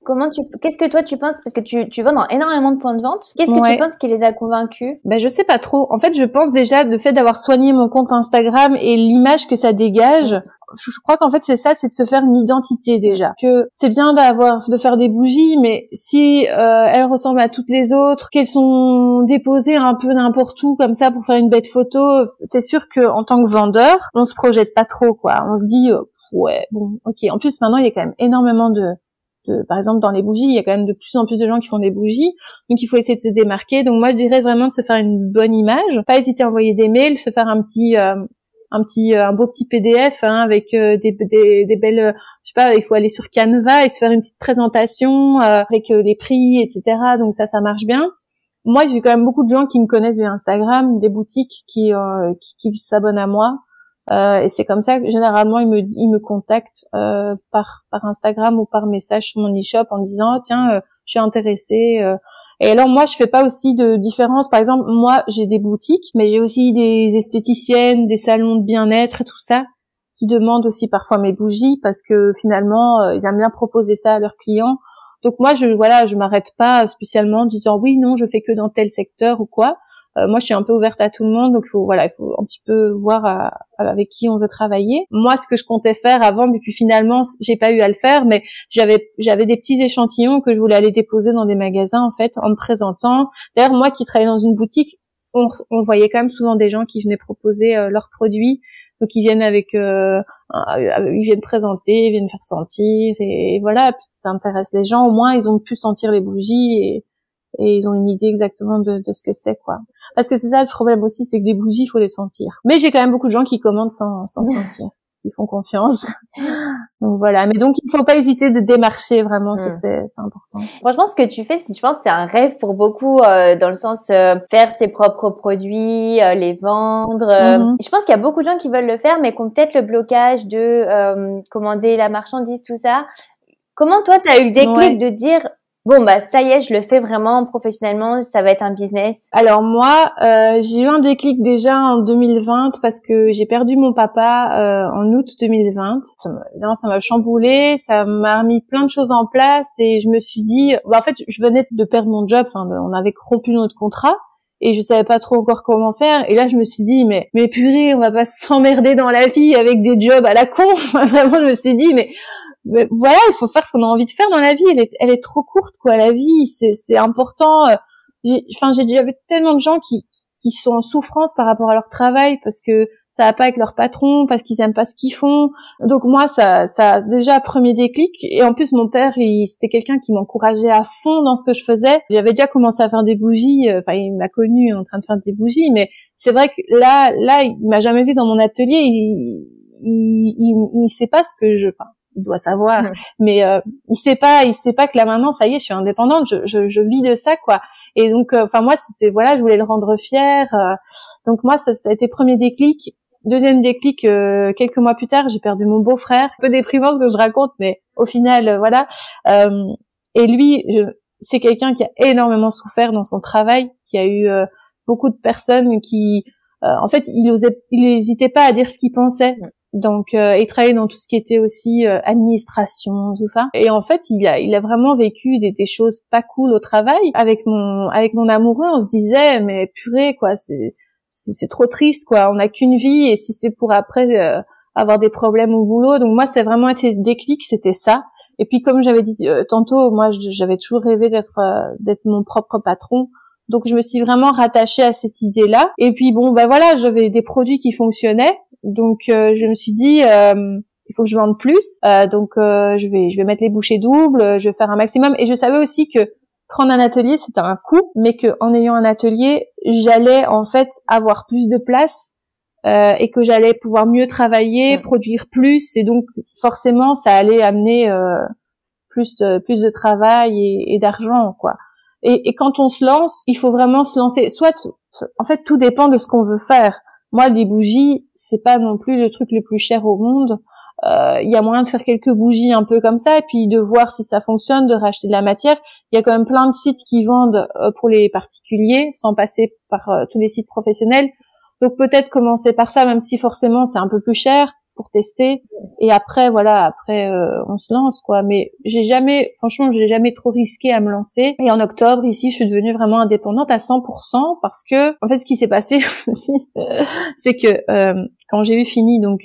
Qu'est-ce que toi tu penses, parce que tu vends dans énormément de points de vente, qu'est-ce que tu penses qui les a convaincus? Ben je sais pas trop. En fait, je pense déjà le fait d'avoir soigné mon compte Instagram et l'image que ça dégage. Je crois qu'en fait c'est ça, c'est de se faire une identité déjà. Que c'est bien de faire des bougies, mais si elles ressemblent à toutes les autres, qu'elles sont déposées un peu n'importe où comme ça pour faire une bête photo, c'est sûr que en tant que vendeur, on se projette pas trop, quoi. On se dit ouais, bon, ok. En plus maintenant il y a quand même énormément par exemple dans les bougies, il y a quand même de plus en plus de gens qui font des bougies, donc il faut essayer de se démarquer. Donc moi je dirais vraiment de se faire une bonne image, pas hésiter à envoyer des mails, se faire un beau petit PDF avec des belles, je sais pas, il faut aller sur Canva et se faire une petite présentation avec les prix, etc. Donc ça marche bien. Moi j'ai quand même beaucoup de gens qui me connaissent via Instagram, des boutiques qui s'abonnent à moi. Et c'est comme ça que généralement ils me contactent par Instagram ou par message sur mon e-shop en disant tiens je suis intéressée. Et alors moi je fais pas aussi de différence. Par exemple moi j'ai des boutiques, mais j'ai aussi des esthéticiennes, des salons de bien-être et tout ça qui demandent aussi parfois mes bougies parce que finalement ils aiment bien proposer ça à leurs clients. Donc moi je m'arrête pas spécialement en disant oui non je fais que dans tel secteur ou quoi. Moi, je suis un peu ouverte à tout le monde, donc il faut un petit peu voir avec qui on veut travailler. Moi, ce que je comptais faire avant, mais puis finalement, j'ai pas eu à le faire, mais j'avais des petits échantillons que je voulais aller déposer dans des magasins, en fait, en me présentant. D'ailleurs, moi qui travaillais dans une boutique, on voyait quand même souvent des gens qui venaient proposer leurs produits, donc ils viennent ils viennent présenter, ils viennent faire sentir, et voilà, puis ça intéresse les gens. Au moins, ils ont pu sentir les bougies et ils ont une idée exactement de ce que c'est, quoi. Parce que c'est ça le problème aussi, c'est que des bougies, il faut les sentir. Mais j'ai quand même beaucoup de gens qui commandent sans sentir. Ils font confiance. Donc voilà. Mais donc, il faut pas hésiter de démarcher, vraiment, ça, c'est important. Franchement, ce que tu fais, je pense, c'est un rêve pour beaucoup, dans le sens, faire ses propres produits, les vendre. Je pense qu'il y a beaucoup de gens qui veulent le faire, mais qui ont peut-être le blocage de commander la marchandise, tout ça. Comment toi, t'as eu le déclic de dire, bon, bah, ça y est, je le fais vraiment professionnellement, ça va être un business? Alors moi, j'ai eu un déclic déjà en 2020 parce que j'ai perdu mon papa en août 2020. Ça m'a chamboulé, ça m'a remis plein de choses en place et je me suis dit, en fait, je venais de perdre mon job, on avait rompu notre contrat. Et je savais pas trop encore comment faire. Et là, je me suis dit, mais purée, on va pas s'emmerder dans la vie avec des jobs à la con. Vraiment, je me suis dit, mais voilà, il faut faire ce qu'on a envie de faire dans la vie. Elle est trop courte, quoi. La vie, c'est important. J'ai déjà vu tellement de gens qui sont en souffrance par rapport à leur travail parce que ça va pas avec leur patron, parce qu'ils aiment pas ce qu'ils font. Donc moi, ça déjà premier déclic. Et en plus, mon père, c'était quelqu'un qui m'encourageait à fond dans ce que je faisais. J'avais déjà commencé à faire des bougies. Il m'a connue en train de faire des bougies, mais c'est vrai que là, il m'a jamais vu dans mon atelier. Il sait pas ce que il doit savoir, mais il sait pas que là maintenant, ça y est, je suis indépendante. Je vis de ça, quoi. Et donc, moi, c'était voilà, je voulais le rendre fier. Donc moi, ça a été premier déclic. Deuxième déclic, quelques mois plus tard, j'ai perdu mon beau-frère. Un peu déprimant ce que je raconte, mais au final, voilà. Et lui, c'est quelqu'un qui a énormément souffert dans son travail, qui a eu beaucoup de personnes qui en fait, il hésitait pas à dire ce qu'il pensait. Donc, il travaillait dans tout ce qui était aussi administration, tout ça. Et en fait, il a vraiment vécu des choses pas cool au travail. Avec mon amoureux, on se disait, mais purée, quoi, c'est trop triste, quoi. On n'a qu'une vie, et si c'est pour après avoir des problèmes au boulot. Donc moi, c'est vraiment été le déclic, c'était ça. Et puis, comme j'avais dit tantôt, moi, j'avais toujours rêvé d'être mon propre patron. Donc, je me suis vraiment rattachée à cette idée-là. Et puis, bon, ben voilà, j'avais des produits qui fonctionnaient. Donc, je me suis dit, il faut que je vende plus. Donc, je vais mettre les bouchées doubles, je vais faire un maximum. Et je savais aussi que prendre un atelier, c'était un coût, mais que en ayant un atelier, j'allais en fait avoir plus de place. Et que j'allais pouvoir mieux travailler, produire plus, et donc forcément ça allait amener plus de travail et d'argent, quoi. Et quand on se lance, il faut vraiment se lancer. En fait, tout dépend de ce qu'on veut faire. Moi, des bougies, c'est pas non plus le truc le plus cher au monde. Il y a moyen de faire quelques bougies un peu comme ça, et puis de voir si ça fonctionne, de racheter de la matière. Il y a quand même plein de sites qui vendent pour les particuliers, sans passer par tous les sites professionnels. Donc peut-être commencer par ça, même si forcément c'est un peu plus cher pour tester. Et après, voilà, on se lance, quoi. Mais franchement, j'ai jamais trop risqué à me lancer. Et en octobre, ici, je suis devenue vraiment indépendante à 100% parce que, en fait, ce qui s'est passé aussi, c'est que quand j'ai eu fini donc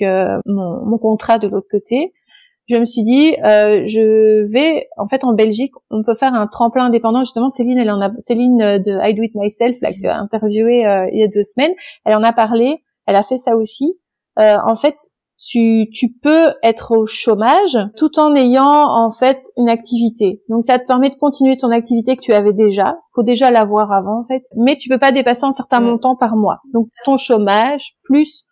mon contrat de l'autre côté, je me suis dit, en fait, en Belgique, on peut faire un tremplin indépendant. Justement, Céline de I Do It Myself, là, que tu as interviewé il y a 2 semaines, elle en a parlé, elle a fait ça aussi. En fait, tu peux être au chômage tout en ayant, en fait, une activité. Donc, ça te permet de continuer ton activité que tu avais déjà. Faut déjà l'avoir avant, en fait. Mais tu peux pas dépasser un certain montant par mois. Donc, ton chômage, plus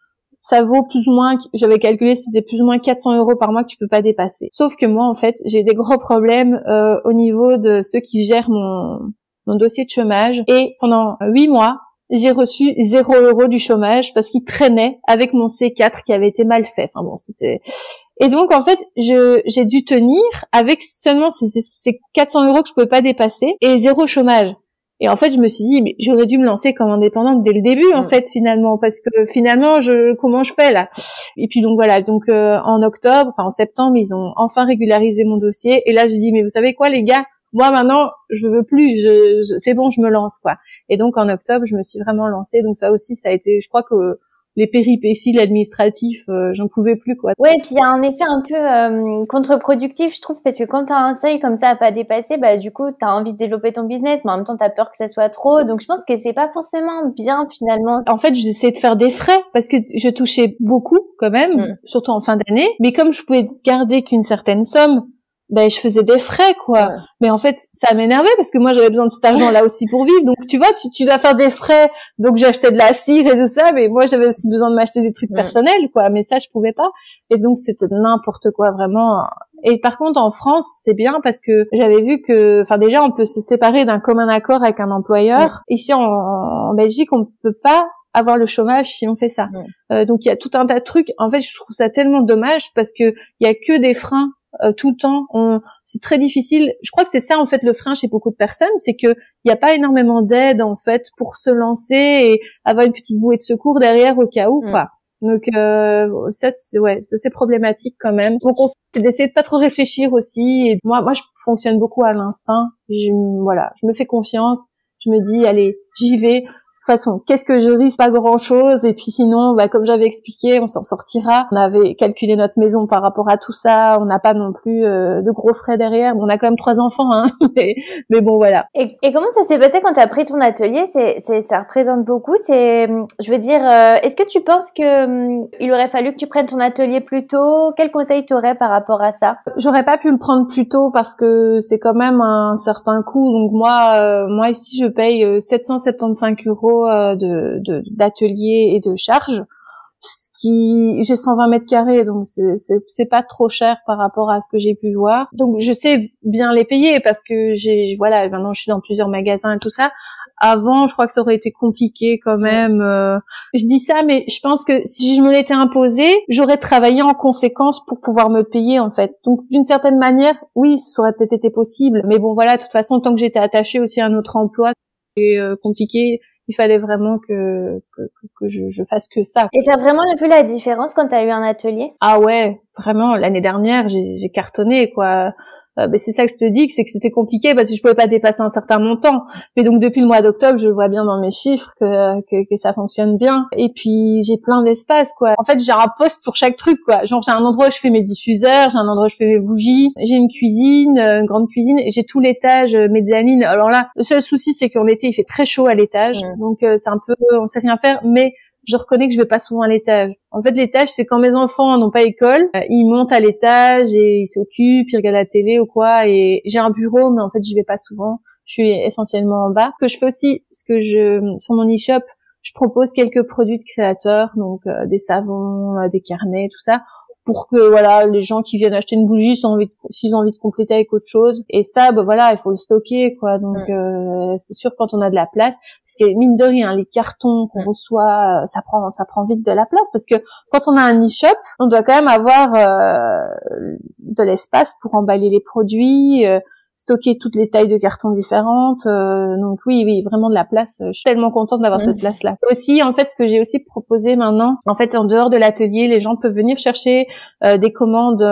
ça vaut plus ou moins, j'avais calculé, c'était plus ou moins 400 € par mois que tu peux pas dépasser. Sauf que moi, en fait, j'ai des gros problèmes au niveau de ceux qui gèrent mon dossier de chômage. Et pendant 8 mois, j'ai reçu 0 € du chômage parce qu'il traînait avec mon C4 qui avait été mal fait. Enfin bon, c'était... Et donc, en fait, j'ai dû tenir avec seulement ces 400 € que je pouvais pas dépasser et 0 chômage. Et en fait, je me suis dit, mais j'aurais dû me lancer comme indépendante dès le début, en fait, finalement, parce que finalement, comment je fais là? Et puis donc voilà, donc en septembre, ils ont enfin régularisé mon dossier. Et là, j'ai dit, mais vous savez quoi, les gars, moi maintenant, je veux plus, c'est bon, je me lance, quoi. Et donc en octobre, je me suis vraiment lancée. Donc ça aussi, ça a été, je crois que les péripéties, l'administratif, j'en pouvais plus, quoi. Ouais, et puis il y a un effet un peu contre-productif, je trouve, parce que quand t'as un seuil comme ça à pas dépasser, bah du coup t'as envie de développer ton business, mais en même temps t'as peur que ça soit trop. Donc je pense que c'est pas forcément bien finalement. En fait, j'essayais de faire des frais parce que je touchais beaucoup quand même, surtout en fin d'année. Mais comme je pouvais garder qu'une certaine somme, ben je faisais des frais, quoi. Mais en fait, ça m'énervait parce que moi j'avais besoin de cet argent là aussi pour vivre. Donc tu vois, tu dois faire des frais. Donc j'achetais de la cire et tout ça, mais moi j'avais aussi besoin de m'acheter des trucs personnels, quoi. Mais ça je pouvais pas. Et donc c'était n'importe quoi, vraiment. Et par contre en France, c'est bien parce que j'avais vu que, enfin déjà on peut se séparer d'un commun accord avec un employeur. Ici en Belgique, on peut pas avoir le chômage si on fait ça. Donc il y a tout un tas de trucs. En fait, je trouve ça tellement dommage parce que il y a que des freins tout le temps. C'est très difficile. Je crois que c'est ça en fait le frein chez beaucoup de personnes, c'est que il y a pas énormément d'aide en fait pour se lancer et avoir une petite bouée de secours derrière au cas où, quoi. Donc ça c'est problématique quand même. Donc c'est d'essayer de pas trop réfléchir aussi. Et moi je fonctionne beaucoup à l'instinct. Je me fais confiance. Je me dis allez, j'y vais. De toute façon, qu'est-ce que je risque? Pas grand-chose. Et puis sinon, comme j'avais expliqué, on s'en sortira. On avait calculé notre maison par rapport à tout ça. On n'a pas non plus de gros frais derrière. Bon, on a quand même 3 enfants, hein. mais bon, voilà. Et comment ça s'est passé quand tu as pris ton atelier? Ça représente beaucoup. Je veux dire, est-ce que tu penses que il aurait fallu que tu prennes ton atelier plus tôt? Quel conseil t'aurais par rapport à ça? J'aurais pas pu le prendre plus tôt parce que c'est quand même un certain coût. Donc moi ici, je paye 775 € d'atelier et de charge, j'ai 120 mètres carrés, donc c'est pas trop cher par rapport à ce que j'ai pu voir. Donc je sais bien les payer parce que maintenant je suis dans plusieurs magasins et tout ça. Avant, je crois que ça aurait été compliqué quand même. Je dis ça, mais je pense que si je me l'étais imposé, j'aurais travaillé en conséquence pour pouvoir me payer, en fait. Donc, d'une certaine manière, oui, ça aurait peut-être été possible. Mais bon, voilà, de toute façon, tant que j'étais attachée aussi à un autre emploi, c'est compliqué. il fallait vraiment que je fasse que ça. Et t'as vraiment vu la différence quand t'as eu un atelier? Ah ouais, vraiment, l'année dernière, j'ai cartonné, quoi. C'est ça que je te dis, c'est que c'était compliqué parce que je pouvais pas dépasser un certain montant. Mais donc depuis le mois d'octobre, je vois bien dans mes chiffres que ça fonctionne bien. Et puis j'ai plein d'espace, quoi. En fait, j'ai un poste pour chaque truc, quoi. Genre j'ai un endroit où je fais mes diffuseurs, j'ai un endroit où je fais mes bougies, j'ai une cuisine, une grande cuisine, et j'ai tout l'étage mezzanine. Alors là, le seul souci c'est qu'en été il fait très chaud à l'étage, donc c'est un peu, on sait rien faire, mais je reconnais que je vais pas souvent à l'étage. En fait, l'étage, c'est quand mes enfants n'ont pas école, ils montent à l'étage et ils s'occupent, ils regardent la télé ou quoi. Et j'ai un bureau, mais en fait, j'y vais pas souvent. Je suis essentiellement en bas. Ce que je fais aussi, sur mon e-shop, je propose quelques produits de créateurs, donc des savons, des carnets, tout ça, pour que voilà, les gens qui viennent acheter une bougie s'ils ont envie de compléter avec autre chose. Et ça, voilà, il faut le stocker, quoi. Donc c'est sûr quand on a de la place, parce que mine de rien, les cartons qu'on reçoit, ça prend vite de la place, parce que quand on a un e-shop, on doit quand même avoir de l'espace pour emballer les produits, stocker toutes les tailles de cartons différentes. Donc oui, vraiment de la place. Je suis tellement contente d'avoir cette place-là. Aussi, en fait, ce que j'ai aussi proposé maintenant, en fait, en dehors de l'atelier, les gens peuvent venir chercher des commandes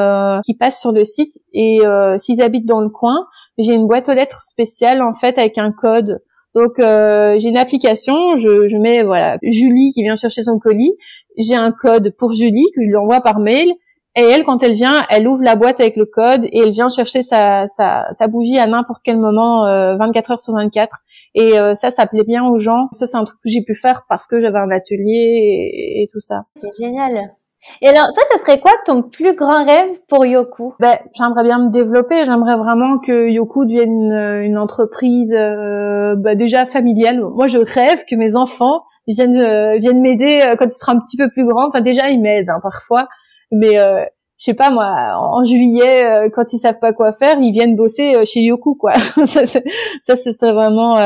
qui passent sur le site. Et s'ils habitent dans le coin, j'ai une boîte aux lettres spéciale, en fait, avec un code. Donc j'ai une application, je mets voilà Julie qui vient chercher son colis. J'ai un code pour Julie que je lui envoie par mail. Et elle, quand elle vient, elle ouvre la boîte avec le code et elle vient chercher sa bougie à n'importe quel moment, 24 heures sur 24. Et ça plaît bien aux gens. Ça, c'est un truc que j'ai pu faire parce que j'avais un atelier et tout ça. C'est génial. Et alors, toi, ça serait quoi ton plus grand rêve pour Yoku? J'aimerais bien me développer. J'aimerais vraiment que Yoku devienne une entreprise déjà familiale. Moi, je rêve que mes enfants viennent m'aider quand ils seront un petit peu plus grands. Enfin, déjà, ils m'aident parfois. Mais je sais pas moi, en juillet, quand ils savent pas quoi faire, ils viennent bosser chez Yoku, quoi. ça c'est vraiment,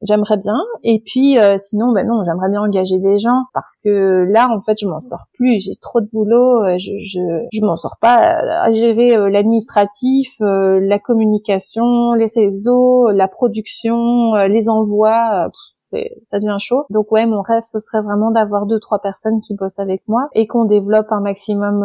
j'aimerais bien. Et puis sinon, non, j'aimerais bien engager des gens parce que là, en fait, je m'en sors plus. J'ai trop de boulot. Je m'en sors pas à gérer l'administratif, la communication, les réseaux, la production, les envois. Ça devient chaud. Donc ouais, mon rêve, ce serait vraiment d'avoir 2-3 personnes qui bossent avec moi et qu'on développe un maximum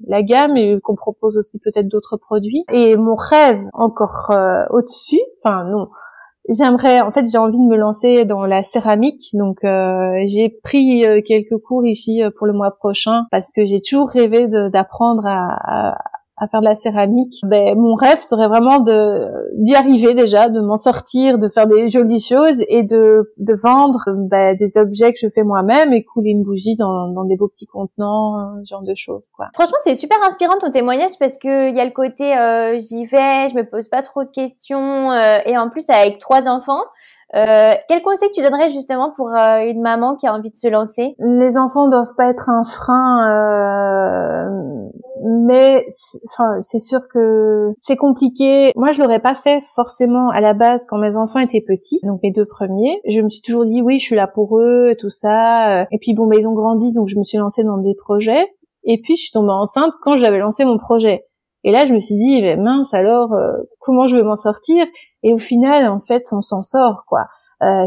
la gamme et qu'on propose aussi peut-être d'autres produits. Et mon rêve encore au-dessus, j'ai envie de me lancer dans la céramique. Donc j'ai pris quelques cours ici pour le mois prochain parce que j'ai toujours rêvé d'apprendre à faire de la céramique. Mon rêve serait vraiment d'y arriver déjà, de m'en sortir, de faire des jolies choses et de vendre des objets que je fais moi-même et couler une bougie dans des beaux petits contenants, ce genre de choses, quoi. Franchement, c'est super inspirant ton témoignage parce que il y a le côté j'y vais, je me pose pas trop de questions et en plus avec 3 enfants. Quel conseil tu donnerais justement pour une maman qui a envie de se lancer? Les enfants doivent pas être un frein, mais c'est sûr que c'est compliqué. Moi, je l'aurais pas fait forcément à la base quand mes enfants étaient petits, donc mes 2 premiers. Je me suis toujours dit oui, je suis là pour eux et tout ça. Et puis ils ont grandi, donc je me suis lancée dans des projets. Et puis je suis tombée enceinte quand j'avais lancé mon projet. Et là, je me suis dit, mince, alors comment je vais m'en sortir? Et au final, en fait, on s'en sort, quoi.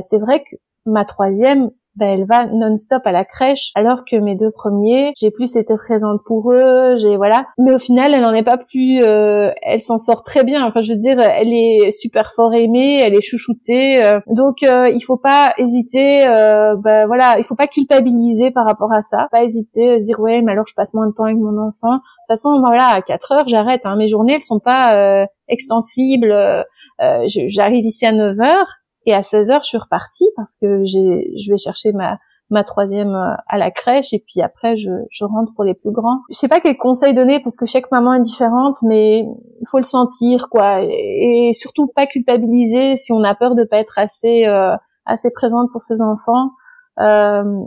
C'est vrai que ma 3e, elle va non-stop à la crèche, alors que mes 2 premiers, j'ai plus été présente pour eux, voilà. Mais au final, elle n'en est pas plus, elle s'en sort très bien. Enfin, je veux dire, elle est super fort aimée, elle est chouchoutée. Donc, il faut pas hésiter, il faut pas culpabiliser par rapport à ça. Pas hésiter à se dire, ouais, mais alors je passe moins de temps avec mon enfant. De toute façon, voilà, à 4 heures, j'arrête. Mes journées, elles sont pas extensibles. J'arrive ici à 9 heures et à 16 heures, je suis repartie parce que je vais chercher ma 3e à la crèche et puis après, je rentre pour les plus grands. Je sais pas quel conseil donner parce que chaque maman est différente, mais il faut le sentir, quoi. Et surtout pas culpabiliser si on a peur de pas être assez présente pour ses enfants.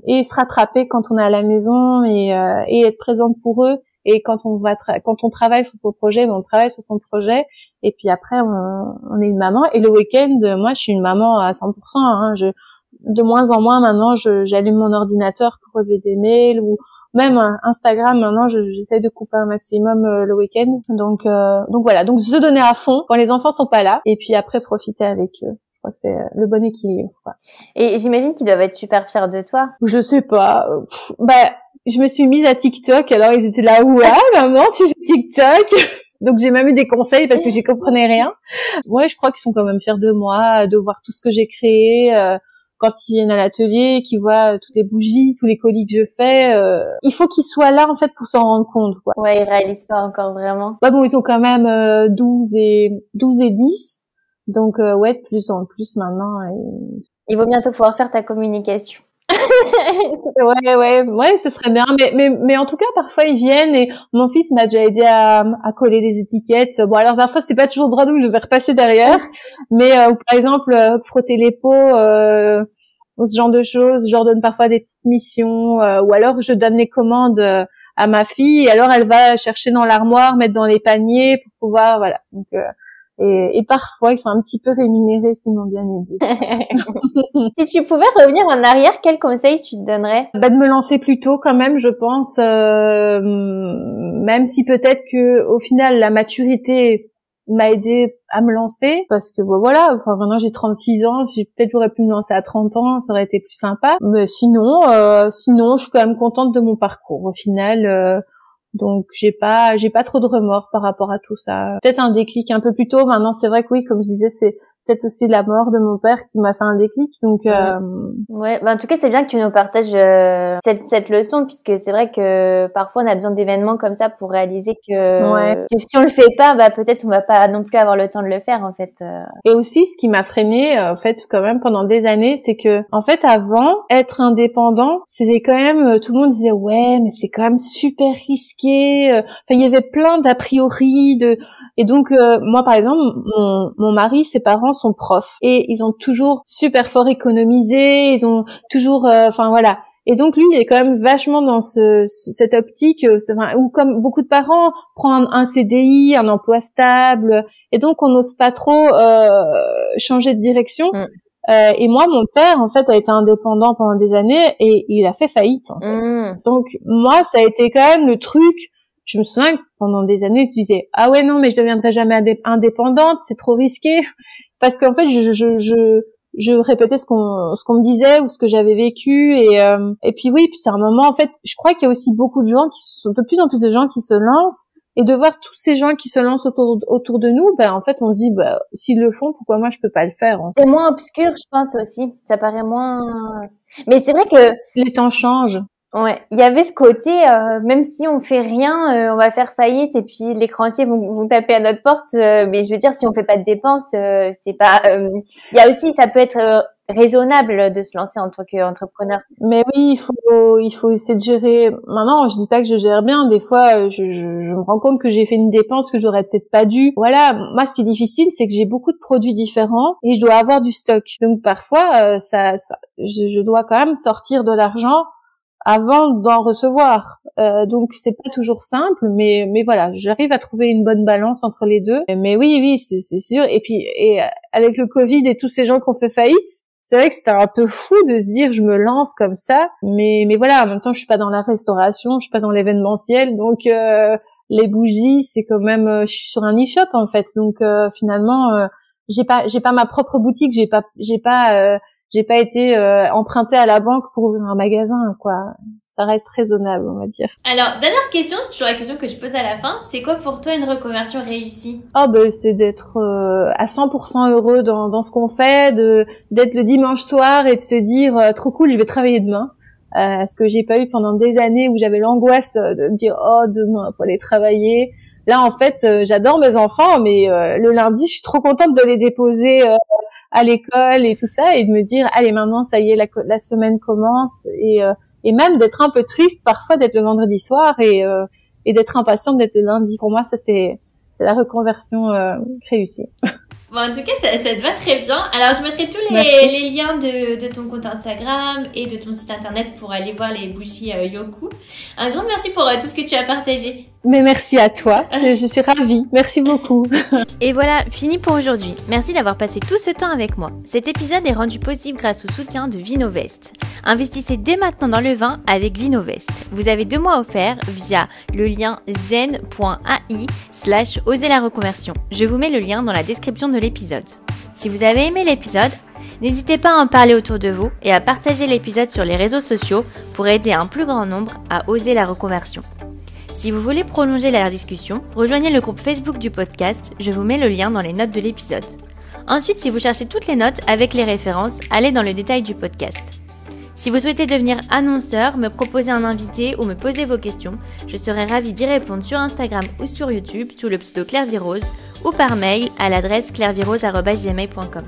Et se rattraper quand on est à la maison et être présente pour eux. Et quand on travaille sur son projet, on travaille sur son projet. Et puis après, on est une maman. Et le week-end, moi, je suis une maman à 100%. De moins en moins, maintenant, j'allume mon ordinateur pour relever des mails ou même Instagram. Maintenant, j'essaie de couper un maximum le week-end. Donc voilà. Donc se donner à fond quand les enfants sont pas là. Et puis après, profiter avec eux. crois que c'est le bon équilibre, quoi. Et j'imagine qu'ils doivent être super fiers de toi. Je sais pas. Je me suis mise à TikTok, alors ils étaient là, ouais, maman, tu fais TikTok. Donc j'ai même eu des conseils parce que j'y comprenais rien. Ouais, je crois qu'ils sont quand même fiers de moi, de voir tout ce que j'ai créé. Quand ils viennent à l'atelier, qu'ils voient toutes les bougies, tous les colis que je fais, il faut qu'ils soient là en fait pour s'en rendre compte, quoi. Ouais, ils réalisent pas encore vraiment. Bon, ils ont quand même 12 et 10. Donc ouais, de plus en plus maintenant. Il vaut bientôt pouvoir faire ta communication. Ouais, ce serait bien. Mais en tout cas, parfois ils viennent et mon fils m'a déjà aidé à coller des étiquettes. Bon, alors parfois c'était pas toujours droit, donc je vais repasser derrière. Mais par exemple, frotter les pots, ce genre de choses. Je leur donne parfois des petites missions, ou alors je donne les commandes à ma fille et alors elle va chercher dans l'armoire, mettre dans les paniers pour pouvoir, voilà. Donc et parfois ils sont un petit peu rémunérés s'ils m'ont bien aidé. Si tu pouvais revenir en arrière, quel conseil tu te donnerais? De me lancer plus tôt quand même, je pense, même si peut-être que au final la maturité m'a aidé à me lancer, parce que voilà, enfin maintenant j'ai 36 ans, peut-être j'aurais pu me lancer à 30 ans, ça aurait été plus sympa. Mais sinon je suis quand même contente de mon parcours au final. Donc j'ai pas trop de remords par rapport à tout ça. Peut-être un déclic un peu plus tôt. Maintenant c'est vrai que oui, comme je disais, c'est peut-être aussi la mort de mon père qui m'a fait un déclic. Donc ouais, en tout cas c'est bien que tu nous partages cette leçon, puisque c'est vrai que parfois on a besoin d'événements comme ça pour réaliser que si on le fait pas, peut-être on va pas non plus avoir le temps de le faire en fait. Et aussi ce qui m'a freinée en fait quand même pendant des années, c'est que en fait avant être indépendant, c'était quand même tout le monde disait ouais, mais c'est quand même super risqué. Enfin il y avait plein d'a priori et donc moi par exemple mon mari, ses parents sont profs et ils ont toujours super fort économisé, ils ont toujours voilà. Et donc lui il est quand même vachement dans cette optique où comme beaucoup de parents prendre un CDI, un emploi stable, et donc on n'ose pas trop changer de direction. Et moi mon père en fait a été indépendant pendant des années et il a fait faillite en fait. Donc moi ça a été quand même le truc. Je me souviens que pendant des années, je disais ah ouais non mais je deviendrai jamais indépendante, c'est trop risqué, parce qu'en fait je répétais ce qu'on me disait ou ce que j'avais vécu et puis oui, puis c'est un moment en fait, je crois qu'il y a aussi beaucoup de gens de plus en plus de gens qui se lancent, et de voir tous ces gens qui se lancent autour de nous, en fait on se dit s'ils le font, pourquoi moi je peux pas le faire en fait. C'est moins obscur, je pense aussi, ça paraît moins, mais c'est vrai que les temps changent. Ouais, il y avait ce côté, même si on fait rien, on va faire faillite et puis les créanciers vont taper à notre porte. Mais je veux dire, si on fait pas de dépenses, c'est pas. Il y a aussi, ça peut être raisonnable de se lancer en tant qu'entrepreneur. Mais oui, il faut essayer de gérer. Maintenant, je dis pas que je gère bien. Des fois, je me rends compte que j'ai fait une dépense que j'aurais peut-être pas dû. Voilà, moi, ce qui est difficile, c'est que j'ai beaucoup de produits différents et je dois avoir du stock. Donc parfois, je dois quand même sortir de l'argent avant d'en recevoir. Donc c'est pas toujours simple, mais voilà, j'arrive à trouver une bonne balance entre les deux. Mais oui, c'est sûr. Et puis avec le Covid et tous ces gens qui ont fait faillite, c'est vrai que c'était un peu fou de se dire je me lance comme ça. Mais voilà, en même temps je suis pas dans la restauration, je suis pas dans l'événementiel, donc les bougies c'est quand même, je suis sur un e-shop en fait. Donc finalement j'ai pas ma propre boutique, j'ai pas été empruntée à la banque pour ouvrir un magasin, quoi. Ça reste raisonnable, on va dire. Alors, dernière question, c'est toujours la question que je pose à la fin. C'est quoi pour toi une reconversion réussie? C'est d'être à 100% heureux dans ce qu'on fait, d'être le dimanche soir et de se dire trop cool, je vais travailler demain. Ce que j'ai pas eu pendant des années où j'avais l'angoisse de me dire demain faut aller travailler. Là en fait, j'adore mes enfants, mais le lundi, je suis trop contente de les déposer à l'école et tout ça, et de me dire allez maintenant ça y est, la semaine commence, et même d'être un peu triste parfois d'être le vendredi soir et d'être impatiente d'être le lundi. Pour moi ça c'est la reconversion réussie. Bon, en tout cas, ça te va très bien. Alors, je mettrai tous les liens de ton compte Instagram et de ton site internet pour aller voir les bougies Yoku. Un grand merci pour tout ce que tu as partagé. Mais merci à toi, je suis ravie. Merci beaucoup. Et voilà, fini pour aujourd'hui. Merci d'avoir passé tout ce temps avec moi. Cet épisode est rendu possible grâce au soutien de Vinovest. Investissez dès maintenant dans le vin avec Vinovest. Vous avez 2 mois offerts via le lien zen.ai/oser la reconversion. Je vous mets le lien dans la description de l'épisode. Si vous avez aimé l'épisode, n'hésitez pas à en parler autour de vous et à partager l'épisode sur les réseaux sociaux pour aider un plus grand nombre à oser la reconversion. Si vous voulez prolonger la discussion, rejoignez le groupe Facebook du podcast, je vous mets le lien dans les notes de l'épisode. Ensuite, si vous cherchez toutes les notes avec les références, allez dans le détail du podcast. Si vous souhaitez devenir annonceur, me proposer un invité ou me poser vos questions, je serai ravie d'y répondre sur Instagram ou sur YouTube sous le pseudo Claire Virose ou par mail à l'adresse clairevirose@gmail.com.